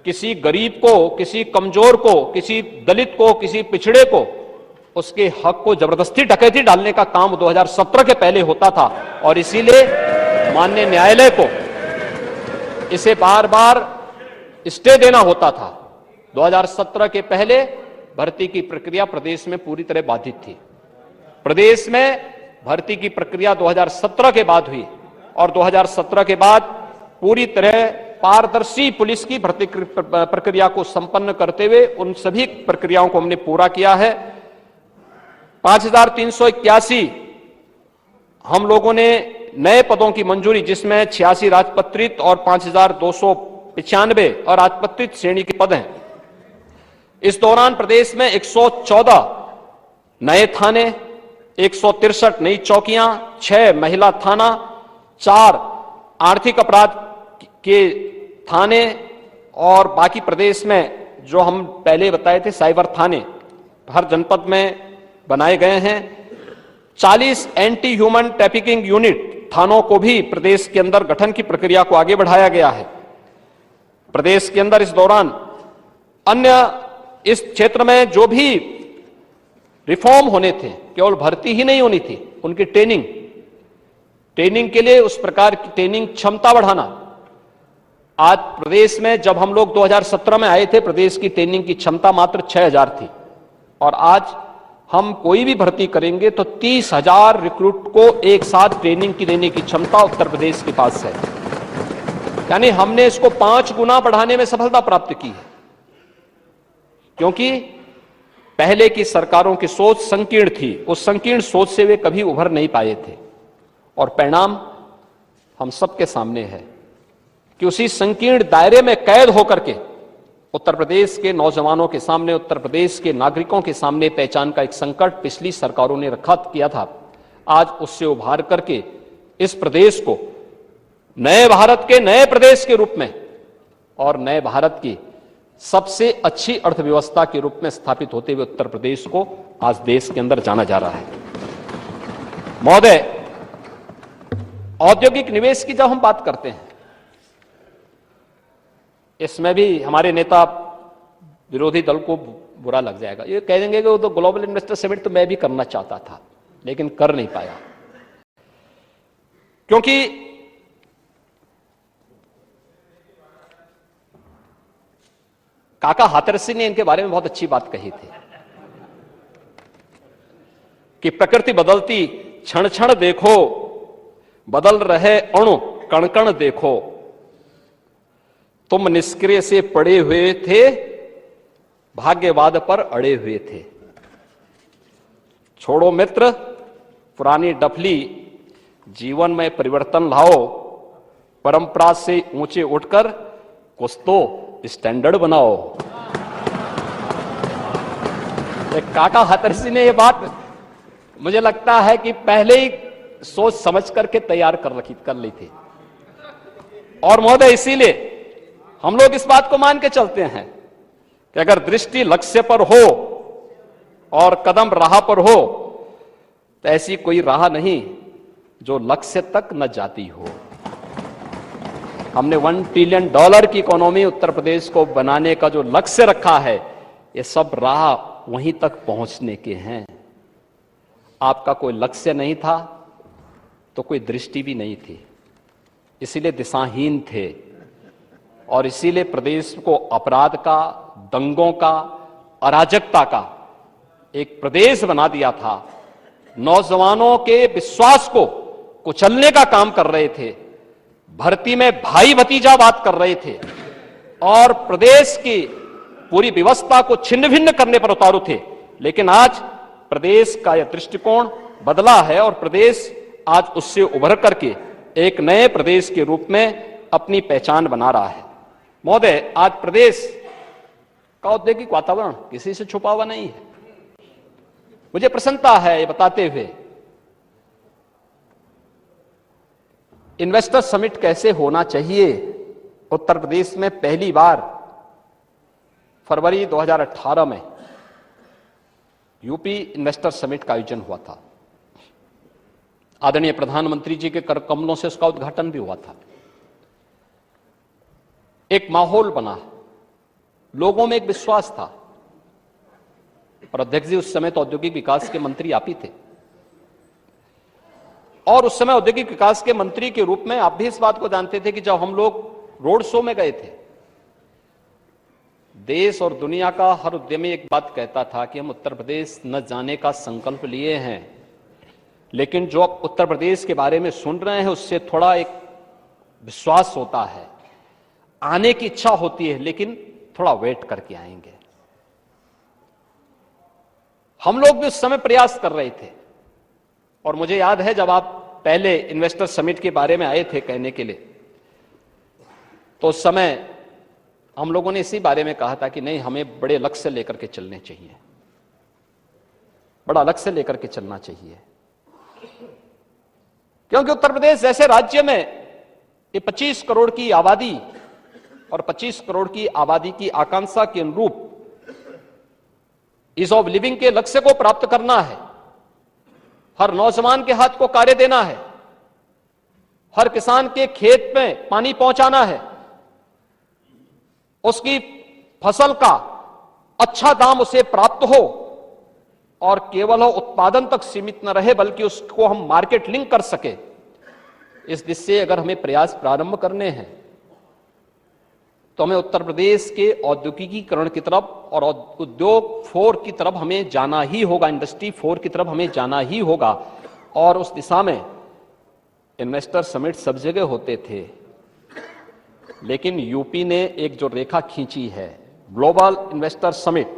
किसी गरीब को, किसी कमजोर को, किसी दलित को, किसी पिछड़े को उसके हक को जबरदस्ती डकैती डालने का काम 2017 के पहले होता था और इसीलिए माननीय न्यायालय को इसे बार बार स्टे देना होता था। 2017 के पहले भर्ती की प्रक्रिया प्रदेश में पूरी तरह बाधित थी। प्रदेश में भर्ती की प्रक्रिया 2017 के बाद हुई और 2017 के बाद पूरी तरह पारदर्शी पुलिस की भर्ती प्रक्रिया को संपन्न करते हुए उन सभी प्रक्रियाओं को हमने पूरा किया है। 5,381 हम लोगों ने नए पदों की मंजूरी, जिसमें 86 राजपत्रित और 5,295 और राजपत्रित श्रेणी के पद हैं। इस दौरान प्रदेश में 114 नए थाने, 163 नई चौकियां, 6 महिला थाना, 4 आर्थिक अपराध के थाने और बाकी प्रदेश में जो हम पहले बताए थे साइबर थाने हर जनपद में बनाए गए हैं। 40 एंटी ह्यूमन ट्रैफिकिंग यूनिट थानों को भी प्रदेश के अंदर गठन की प्रक्रिया को आगे बढ़ाया गया है। प्रदेश के अंदर इस दौरान अन्य इस क्षेत्र में जो भी रिफॉर्म होने थे, केवल भर्ती ही नहीं होनी थी, उनकी ट्रेनिंग के लिए उस प्रकार की ट्रेनिंग क्षमता बढ़ाना। आज प्रदेश में जब हम लोग 2017 में आए थे, प्रदेश की ट्रेनिंग की क्षमता मात्र 6,000 थी और आज हम कोई भी भर्ती करेंगे तो 30,000 रिक्रूट को एक साथ ट्रेनिंग की देने की क्षमता उत्तर प्रदेश के पास है। यानी हमने इसको 5 गुना बढ़ाने में सफलता प्राप्त की है, क्योंकि पहले की सरकारों की सोच संकीर्ण थी। उस संकीर्ण सोच से वे कभी उभर नहीं पाए थे और परिणाम हम सबके सामने है कि उसी संकीर्ण दायरे में कैद होकर के उत्तर प्रदेश के नौजवानों के सामने, उत्तर प्रदेश के नागरिकों के सामने पहचान का एक संकट पिछली सरकारों ने रखा किया था। आज उससे उभार करके इस प्रदेश को नए भारत के नए प्रदेश के रूप में और नए भारत की सबसे अच्छी अर्थव्यवस्था के रूप में स्थापित होते हुए उत्तर प्रदेश को आज देश के अंदर जाना जा रहा है। महोदय, औद्योगिक निवेश की जब हम बात करते हैं, इसमें भी हमारे नेता विरोधी दल को बुरा लग जाएगा, ये कह देंगे कि वो तो ग्लोबल इन्वेस्टर समिट तो मैं भी करना चाहता था लेकिन कर नहीं पाया। क्योंकि काका हाथरसी ने इनके बारे में बहुत अच्छी बात कही थी कि प्रकृति बदलती क्षण क्षण देखो, बदल रहे अणु कण कण देखो, तुम निष्क्रिय से पड़े हुए थे, भाग्यवाद पर अड़े हुए थे। छोड़ो मित्र पुरानी डफली, जीवन में परिवर्तन लाओ, परंपरा से ऊंचे उठकर कुछ तो स्टैंडर्ड बनाओ। काका हाथरसी ने यह बात मुझे लगता है कि पहले ही सोच समझ करके तैयार कर ली थी। और महोदय इसीलिए हम लोग इस बात को मान के चलते हैं कि अगर दृष्टि लक्ष्य पर हो और कदम राह पर हो तो ऐसी कोई राह नहीं जो लक्ष्य तक न जाती हो। हमने $1 ट्रिलियन की इकोनॉमी उत्तर प्रदेश को बनाने का जो लक्ष्य रखा है, ये सब राह वहीं तक पहुंचने के हैं। आपका कोई लक्ष्य नहीं था तो कोई दृष्टि भी नहीं थी, इसीलिए दिशाहीन थे और इसीलिए प्रदेश को अपराध का, दंगों का, अराजकता का एक प्रदेश बना दिया था। नौजवानों के विश्वास को कुचलने का काम कर रहे थे, भर्ती में भाई भतीजा बात कर रहे थे और प्रदेश की पूरी व्यवस्था को छिन्न भिन्न करने पर उतारू थे। लेकिन आज प्रदेश का यह दृष्टिकोण बदला है और प्रदेश आज उससे उभर करके एक नए प्रदेश के रूप में अपनी पहचान बना रहा है। महोदय, आज प्रदेश का औद्योगिक वातावरण किसी से छुपा हुआ नहीं है। मुझे प्रसन्नता है ये बताते हुए इन्वेस्टर समिट कैसे होना चाहिए। उत्तर प्रदेश में पहली बार फरवरी 2018 में यूपी इन्वेस्टर समिट का आयोजन हुआ था। आदरणीय प्रधानमंत्री जी के कर कमलों से उसका उद्घाटन भी हुआ था। एक माहौल बना, लोगों में एक विश्वास था और अध्यक्ष जी उस समय तो औद्योगिक विकास के मंत्री आप ही थे और उस समय औद्योगिक विकास के मंत्री के रूप में आप भी इस बात को जानते थे कि जब हम लोग रोड शो में गए थे, देश और दुनिया का हर उद्यमी एक बात कहता था कि हम उत्तर प्रदेश न जाने का संकल्प लिए हैं, लेकिन जो आप उत्तर प्रदेश के बारे में सुन रहे हैं उससे थोड़ा एक विश्वास होता है, आने की इच्छा होती है, लेकिन थोड़ा वेट करके आएंगे। हम लोग भी उस समय प्रयास कर रहे थे और मुझे याद है जब आप पहले इन्वेस्टर समिट के बारे में आए थे कहने के लिए, तो उस समय हम लोगों ने इसी बारे में कहा था कि नहीं, हमें बड़े लक्ष्य लेकर के चलने चाहिए, बड़ा लक्ष्य लेकर के चलना चाहिए, क्योंकि उत्तर प्रदेश जैसे राज्य में ये 25 करोड़ की आबादी और 25 करोड़ की आबादी की आकांक्षा के अनुरूप ईज ऑफ लिविंग के लक्ष्य को प्राप्त करना है। हर नौजवान के हाथ को कार्य देना है, हर किसान के खेत में पानी पहुंचाना है, उसकी फसल का अच्छा दाम उसे प्राप्त हो और केवल उत्पादन तक सीमित न रहे बल्कि उसको हम मार्केट लिंक कर सके। इस दिशा से अगर हमें प्रयास प्रारंभ करने हैं तो हमें उत्तर प्रदेश के औद्योगिकीकरण की तरफ और उद्योग 4 की तरफ हमें जाना ही होगा, इंडस्ट्री 4 की तरफ हमें जाना ही होगा। और उस दिशा में इन्वेस्टर समिट सब जगह होते थे, लेकिन यूपी ने एक जो रेखा खींची है, ग्लोबल इन्वेस्टर समिट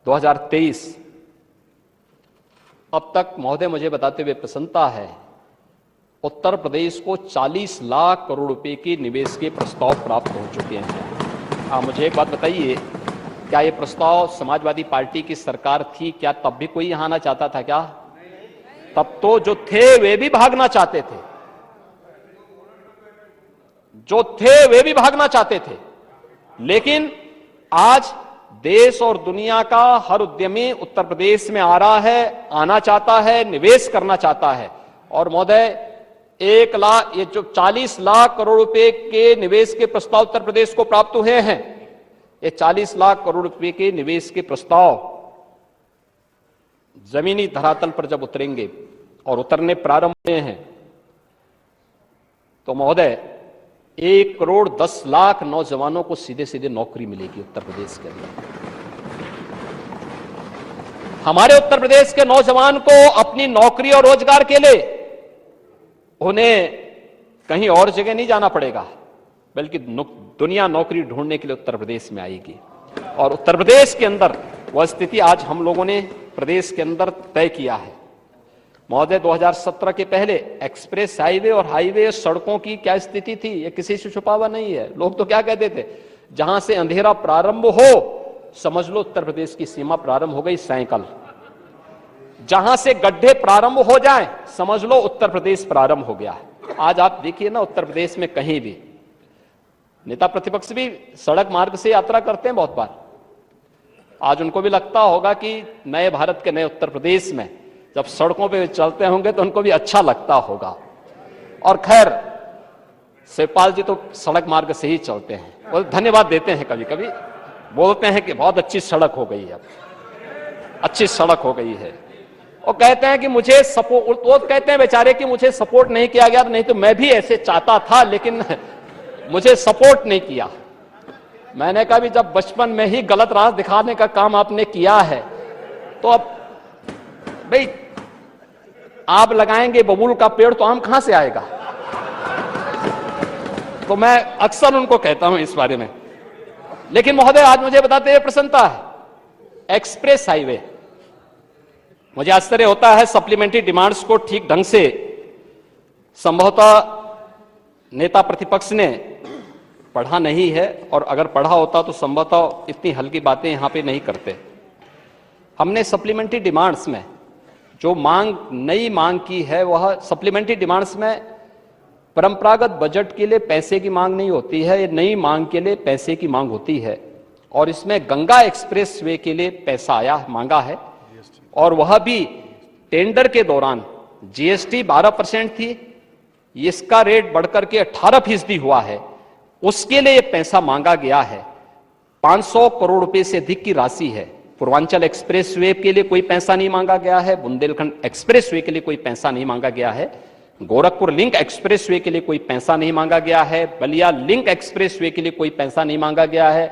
2023, अब तक महोदय मुझे बताते हुए प्रसन्नता है, उत्तर प्रदेश को 40 लाख करोड़ रुपए के निवेश के प्रस्ताव प्राप्त हो चुके हैं। आप मुझे एक बात बताइए, क्या ये प्रस्ताव समाजवादी पार्टी की सरकार थी, क्या तब भी कोई यहां आना चाहता था क्या? तब तो जो थे वे भी भागना चाहते थे, जो थे वे भी भागना चाहते थे। लेकिन आज देश और दुनिया का हर उद्यमी उत्तर प्रदेश में आ रहा है, आना चाहता है, निवेश करना चाहता है। और महोदय, 1 लाख, ये जो 40 लाख करोड़ रुपए के निवेश के प्रस्ताव उत्तर प्रदेश को प्राप्त हुए हैं, ये 40 लाख करोड़ रुपए के निवेश के प्रस्ताव जमीनी धरातल पर जब उतरेंगे और उतरने प्रारंभ हुए हैं तो महोदय 1,10,00,000 नौजवानों को सीधे सीधे नौकरी मिलेगी उत्तर प्रदेश के अंदर। हमारे उत्तर प्रदेश के नौजवान को अपनी नौकरी और रोजगार के लिए उन्हें कहीं और जगह नहीं जाना पड़ेगा, बल्कि दुनिया नौकरी ढूंढने के लिए उत्तर प्रदेश में आएगी। और उत्तर प्रदेश के अंदर वह स्थिति आज हम लोगों ने प्रदेश के अंदर तय किया है। महोदय 2017 के पहले एक्सप्रेस हाईवे और हाईवे सड़कों की क्या स्थिति थी, ये किसी से छुपा हुआ नहीं है। लोग तो क्या कहते थे, जहां से अंधेरा प्रारंभ हो समझ लो उत्तर प्रदेश की सीमा प्रारंभ हो गई साइकिल, जहां से गड्ढे प्रारंभ हो जाएं समझ लो उत्तर प्रदेश प्रारंभ हो गया है। आज आप देखिए ना उत्तर प्रदेश में कहीं भी नेता प्रतिपक्ष भी सड़क मार्ग से यात्रा करते हैं बहुत बार। आज उनको भी लगता होगा कि नए भारत के नए उत्तर प्रदेश में जब सड़कों पे चलते होंगे तो उनको भी अच्छा लगता होगा। और खैर शिवपाल जी तो सड़क मार्ग से ही चलते हैं और धन्यवाद देते हैं, कभी कभी बोलते हैं कि बहुत अच्छी सड़क हो गई है, अच्छी सड़क हो गई है। और कहते हैं कि मुझे सपोर्ट, वो कहते हैं बेचारे कि मुझे सपोर्ट नहीं किया गया, नहीं तो मैं भी ऐसे चाहता था लेकिन मुझे सपोर्ट नहीं किया। मैंने कहा भी जब बचपन में ही गलत राह दिखाने का काम आपने किया है तो अब भाई आप लगाएंगे बबूल का पेड़ तो आम कहां से आएगा। तो मैं अक्सर उनको कहता हूं इस बारे में। लेकिन महोदय आज मुझे बताते हुए प्रसन्नता है, एक्सप्रेस हाईवे, मुझे आश्चर्य होता है सप्लीमेंट्री डिमांड्स को ठीक ढंग से संभवतः नेता प्रतिपक्ष ने पढ़ा नहीं है, और अगर पढ़ा होता तो संभवतः इतनी हल्की बातें यहां पे नहीं करते। हमने सप्लीमेंट्री डिमांड्स में जो मांग, नई मांग की है, वह सप्लीमेंट्री डिमांड्स में परंपरागत बजट के लिए पैसे की मांग नहीं होती है, ये नई मांग के लिए पैसे की मांग होती है। और इसमें गंगा एक्सप्रेस वे के लिए पैसा मांगा है, और वह भी टेंडर के दौरान जीएसटी 12% थी, इसका रेट बढ़कर के 18% हुआ है, उसके लिए पैसा मांगा गया है। 500 करोड़ रुपए से अधिक की राशि है। पूर्वांचल एक्सप्रेस वे के लिए कोई पैसा नहीं मांगा गया है, बुंदेलखंड एक्सप्रेस वे के लिए कोई पैसा नहीं मांगा गया है, गोरखपुर लिंक एक्सप्रेस वे के लिए कोई पैसा नहीं मांगा गया है, बलिया लिंक एक्सप्रेस वे के लिए कोई पैसा नहीं मांगा गया है,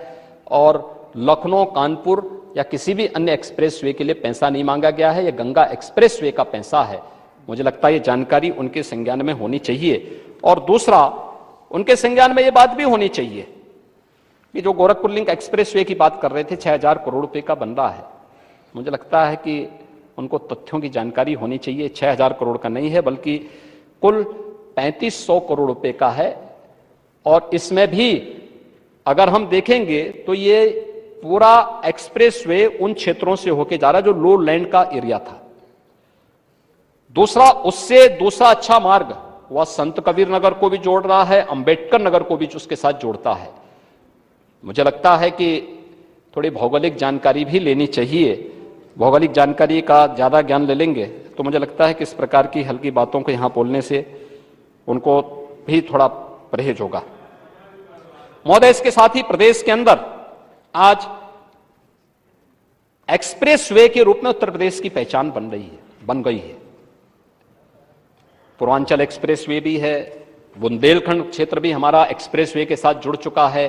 और लखनऊ कानपुर या किसी भी अन्य एक्सप्रेस वे के लिए पैसा नहीं मांगा गया है। यह गंगा एक्सप्रेस वे का पैसा है। मुझे लगता है ये जानकारी उनके संज्ञान में होनी चाहिए। और दूसरा, उनके संज्ञान में ये बात भी होनी चाहिए कि जो गोरखपुर लिंक एक्सप्रेस वे की बात कर रहे थे 6,000 करोड़ रुपए का बन रहा है, मुझे लगता है कि उनको तथ्यों की जानकारी होनी चाहिए। 6,000 करोड़ का नहीं है, बल्कि कुल 3,500 करोड़ रुपए का है। और इसमें भी अगर हम देखेंगे तो ये पूरा एक्सप्रेस वे उन क्षेत्रों से होके जा रहा है जो लो लैंड का एरिया था। दूसरा, उससे दूसरा अच्छा मार्ग वह संत कबीर नगर को भी जोड़ रहा है, अंबेडकर नगर को भी उसके साथ जोड़ता है। मुझे लगता है कि थोड़ी भौगोलिक जानकारी भी लेनी चाहिए। भौगोलिक जानकारी का ज्यादा ज्ञान ले लेंगे तो मुझे लगता है कि इस प्रकार की हल्की बातों को यहां बोलने से उनको भी थोड़ा परहेज होगा। महोदय, इसके साथ ही प्रदेश के अंदर आज एक्सप्रेस वे के रूप में उत्तर प्रदेश की पहचान बन गई है। पूर्वांचल एक्सप्रेस वे भी है, बुंदेलखंड क्षेत्र भी हमारा एक्सप्रेस वे के साथ जुड़ चुका है।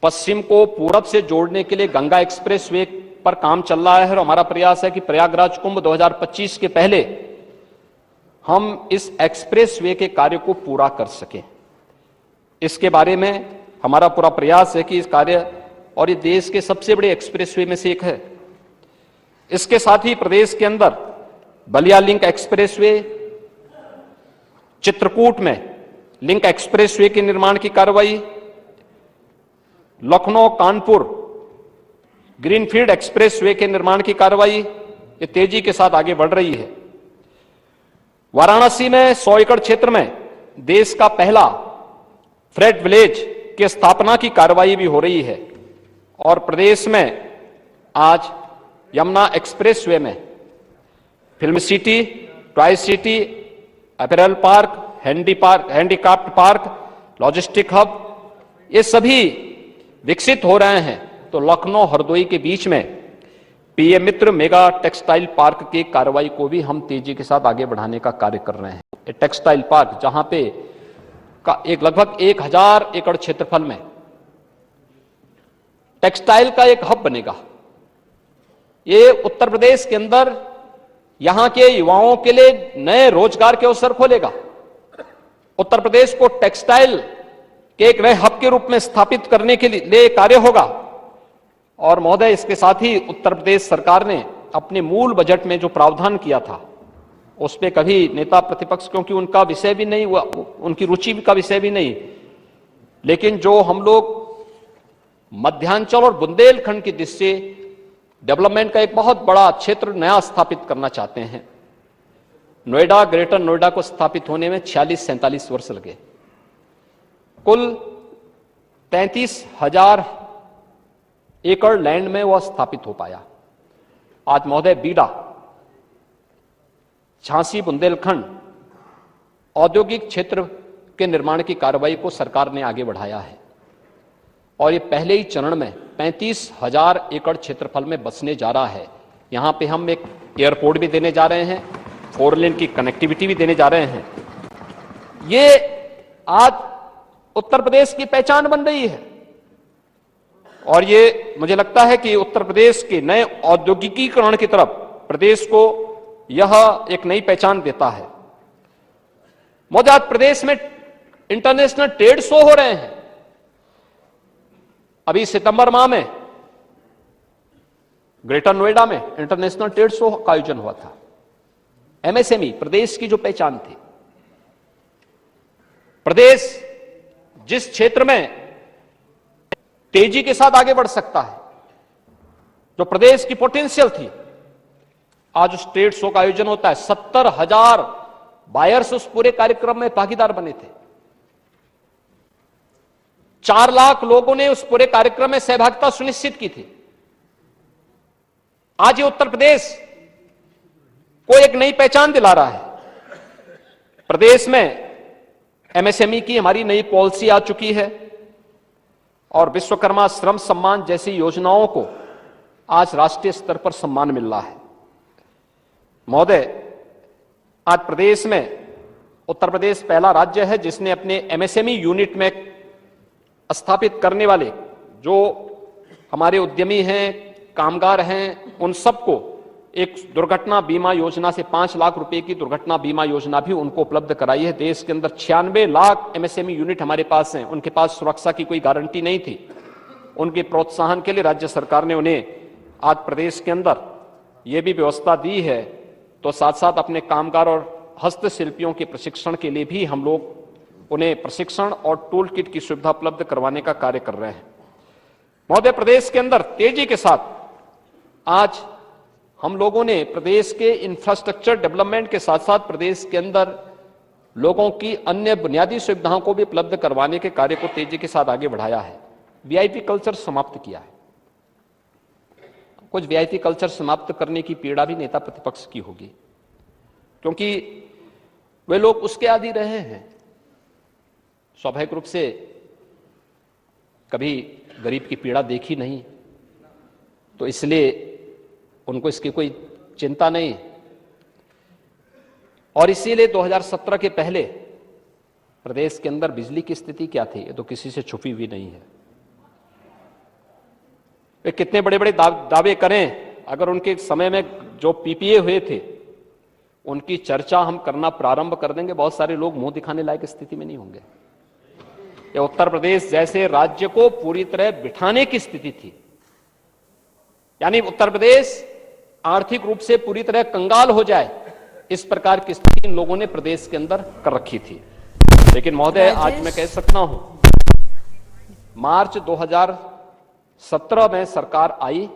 पश्चिम को पूरब से जोड़ने के लिए गंगा एक्सप्रेस वे पर काम चल रहा है, और हमारा प्रयास है कि प्रयागराज कुंभ 2025 के पहले हम इस एक्सप्रेस वे के कार्य को पूरा कर सकें। इसके बारे में हमारा पूरा प्रयास है कि इस कार्य, और ये देश के सबसे बड़े एक्सप्रेस वे में से एक है। इसके साथ ही प्रदेश के अंदर Ballia link express way, Chitrakoot में लिंक एक्सप्रेस वे के निर्माण की कार्रवाई, Lucknow Kanpur greenfield express way के निर्माण की कार्रवाई ये तेजी के साथ आगे बढ़ रही है। वाराणसी में 100 एकड़ क्षेत्र में देश का पहला फ्रेट विलेज की स्थापना की कार्रवाई भी हो रही है। और प्रदेश में आज यमुना एक्सप्रेस वे में film city, tri city, apparel park, handicraft park, logistic hub, ये सभी विकसित हो रहे हैं। तो लखनऊ हरदोई के बीच में पीएम मित्र मेगा टेक्सटाइल पार्क की कार्रवाई को भी हम तेजी के साथ आगे बढ़ाने का कार्य कर रहे हैं। टेक्सटाइल पार्क जहां पे का एक लगभग 1000 एकड़ क्षेत्रफल में टेक्सटाइल का एक हब बनेगा। ये उत्तर प्रदेश के अंदर यहां के युवाओं के लिए नए रोजगार के अवसर खोलेगा। उत्तर प्रदेश को टेक्सटाइल के एक नए हब के रूप में स्थापित करने के लिए कार्य होगा। और महोदय, इसके साथ ही उत्तर प्रदेश सरकार ने अपने मूल बजट में जो प्रावधान किया था उस पे कभी नेता प्रतिपक्ष, क्योंकि उनका विषय भी नहीं हुआ, उनकी रुचि का विषय भी नहीं, लेकिन जो हम लोग मध्यांचल और बुंदेलखंड की दृष्टि से डेवलपमेंट का एक बहुत बड़ा क्षेत्र नया स्थापित करना चाहते हैं। नोएडा, ग्रेटर नोएडा को स्थापित होने में 46-47 वर्ष लगे। कुल 33,000 एकड़ लैंड में वह स्थापित हो पाया। आज महोदय, बीडा, झांसी, बुंदेलखंड औद्योगिक क्षेत्र के निर्माण की कार्रवाई को सरकार ने आगे बढ़ाया है और ये पहले ही चरण में 35,000 एकड़ क्षेत्रफल में बसने जा रहा है। यहां पे हम एक एयरपोर्ट भी देने जा रहे हैं, 4 लेन की कनेक्टिविटी भी देने जा रहे हैं। ये आज उत्तर प्रदेश की पहचान बन रही है और ये मुझे लगता है कि उत्तर प्रदेश के नए औद्योगिकीकरण की तरफ प्रदेश को यह एक नई पहचान देता है। महोदय, आज प्रदेश में इंटरनेशनल ट्रेड शो हो रहे हैं। अभी सितंबर माह में ग्रेटर नोएडा में इंटरनेशनल ट्रेड शो का आयोजन हुआ था। एमएसएमई प्रदेश की जो पहचान थी, प्रदेश जिस क्षेत्र में तेजी के साथ आगे बढ़ सकता है, जो प्रदेश की पोटेंशियल थी, आज उस ट्रेड शो का आयोजन होता है। 70,000 बायर्स उस पूरे कार्यक्रम में भागीदार बने थे। 4 लाख लोगों ने उस पूरे कार्यक्रम में सहभागिता सुनिश्चित की थी। आज ये उत्तर प्रदेश को एक नई पहचान दिला रहा है। प्रदेश में एमएसएमई की हमारी नई पॉलिसी आ चुकी है और विश्वकर्मा श्रम सम्मान जैसी योजनाओं को आज राष्ट्रीय स्तर पर सम्मान मिल रहा है। महोदय, आज प्रदेश में उत्तर प्रदेश पहला राज्य है जिसने अपने एमएसएमई यूनिट में स्थापित करने वाले जो हमारे उद्यमी हैं, कामगार हैं, उन सबको एक दुर्घटना बीमा योजना से 5 लाख रुपए की दुर्घटना बीमा योजना भी उनको उपलब्ध कराई है। देश के अंदर 96 लाख एमएसएमई यूनिट हमारे पास हैं, उनके पास सुरक्षा की कोई गारंटी नहीं थी। उनके प्रोत्साहन के लिए राज्य सरकार ने उन्हें आज प्रदेश के अंदर ये भी व्यवस्था दी है। तो साथ साथ अपने कामगार और हस्तशिल्पियों के प्रशिक्षण के लिए भी हम लोग उन्हें प्रशिक्षण और टूल किट की सुविधा उपलब्ध करवाने का कार्य कर रहे हैं। महोदय, प्रदेश के अंदर तेजी के साथ आज हम लोगों ने प्रदेश के इंफ्रास्ट्रक्चर डेवलपमेंट के साथ साथ प्रदेश के अंदर लोगों की अन्य बुनियादी सुविधाओं को भी उपलब्ध करवाने के कार्य को तेजी के साथ आगे बढ़ाया है। वीआईपी कल्चर समाप्त किया है। कुछ वीआईपी कल्चर समाप्त करने की पीड़ा भी नेता प्रतिपक्ष की होगी, क्योंकि वे लोग उसके आदी रहे हैं। स्वाभाविक रूप से कभी गरीब की पीड़ा देखी नहीं, तो इसलिए उनको इसकी कोई चिंता नहीं। और इसीलिए 2017 के पहले प्रदेश के अंदर बिजली की स्थिति क्या थी, ये तो किसी से छुपी हुई नहीं है। वे कितने बड़े बड़े दावे करें, अगर उनके समय में जो पीपीए हुए थे उनकी चर्चा हम करना प्रारंभ कर देंगे, बहुत सारे लोग मुंह दिखाने लायक स्थिति में नहीं होंगे। ये उत्तर प्रदेश जैसे राज्य को पूरी तरह बिठाने की स्थिति थी, यानी उत्तर प्रदेश आर्थिक रूप से पूरी तरह कंगाल हो जाए, इस प्रकार की स्थिति इन लोगों ने प्रदेश के अंदर कर रखी थी। लेकिन महोदय, आज मैं कह सकता हूं, मार्च 2017 में सरकार आई,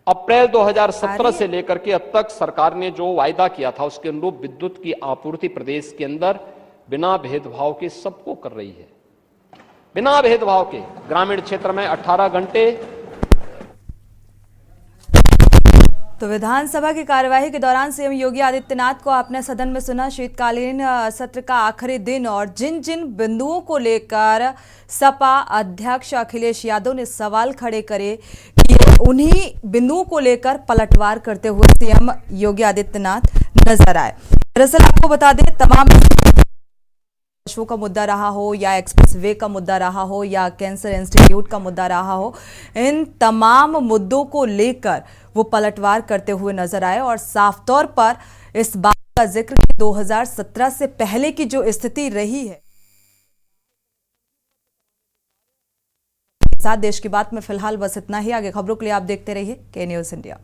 अप्रैल 2017 से लेकर के अब तक सरकार ने जो वायदा किया था उसके अनुरूप विद्युत की आपूर्ति प्रदेश के अंदर बिना भेदभाव के सबको कर रही है। बिना भेदभाव के ग्रामीण क्षेत्र में 18 घंटे। तो विधानसभा की कार्यवाही के दौरान सीएम योगी आदित्यनाथ को आपने सदन में सुना। शीतकालीन सत्र का आखिरी दिन और जिन जिन बिंदुओं को लेकर सपा अध्यक्ष अखिलेश यादव ने सवाल खड़े करे कि उन्हीं बिंदुओं को लेकर पलटवार करते हुए सीएम योगी आदित्यनाथ नजर आए। दरअसल आपको बता दें, तमाम पशुओं का मुद्दा रहा हो या एक्सप्रेस वे का मुद्दा रहा हो या कैंसर इंस्टीट्यूट का मुद्दा रहा हो, इन तमाम मुद्दों को लेकर वो पलटवार करते हुए नजर आए और साफ तौर पर इस बात का जिक्र कि 2017 से पहले की जो स्थिति रही है। साथ देश की बात में फिलहाल बस इतना ही। आगे खबरों के लिए आप देखते रहिए के न्यूज़ इंडिया।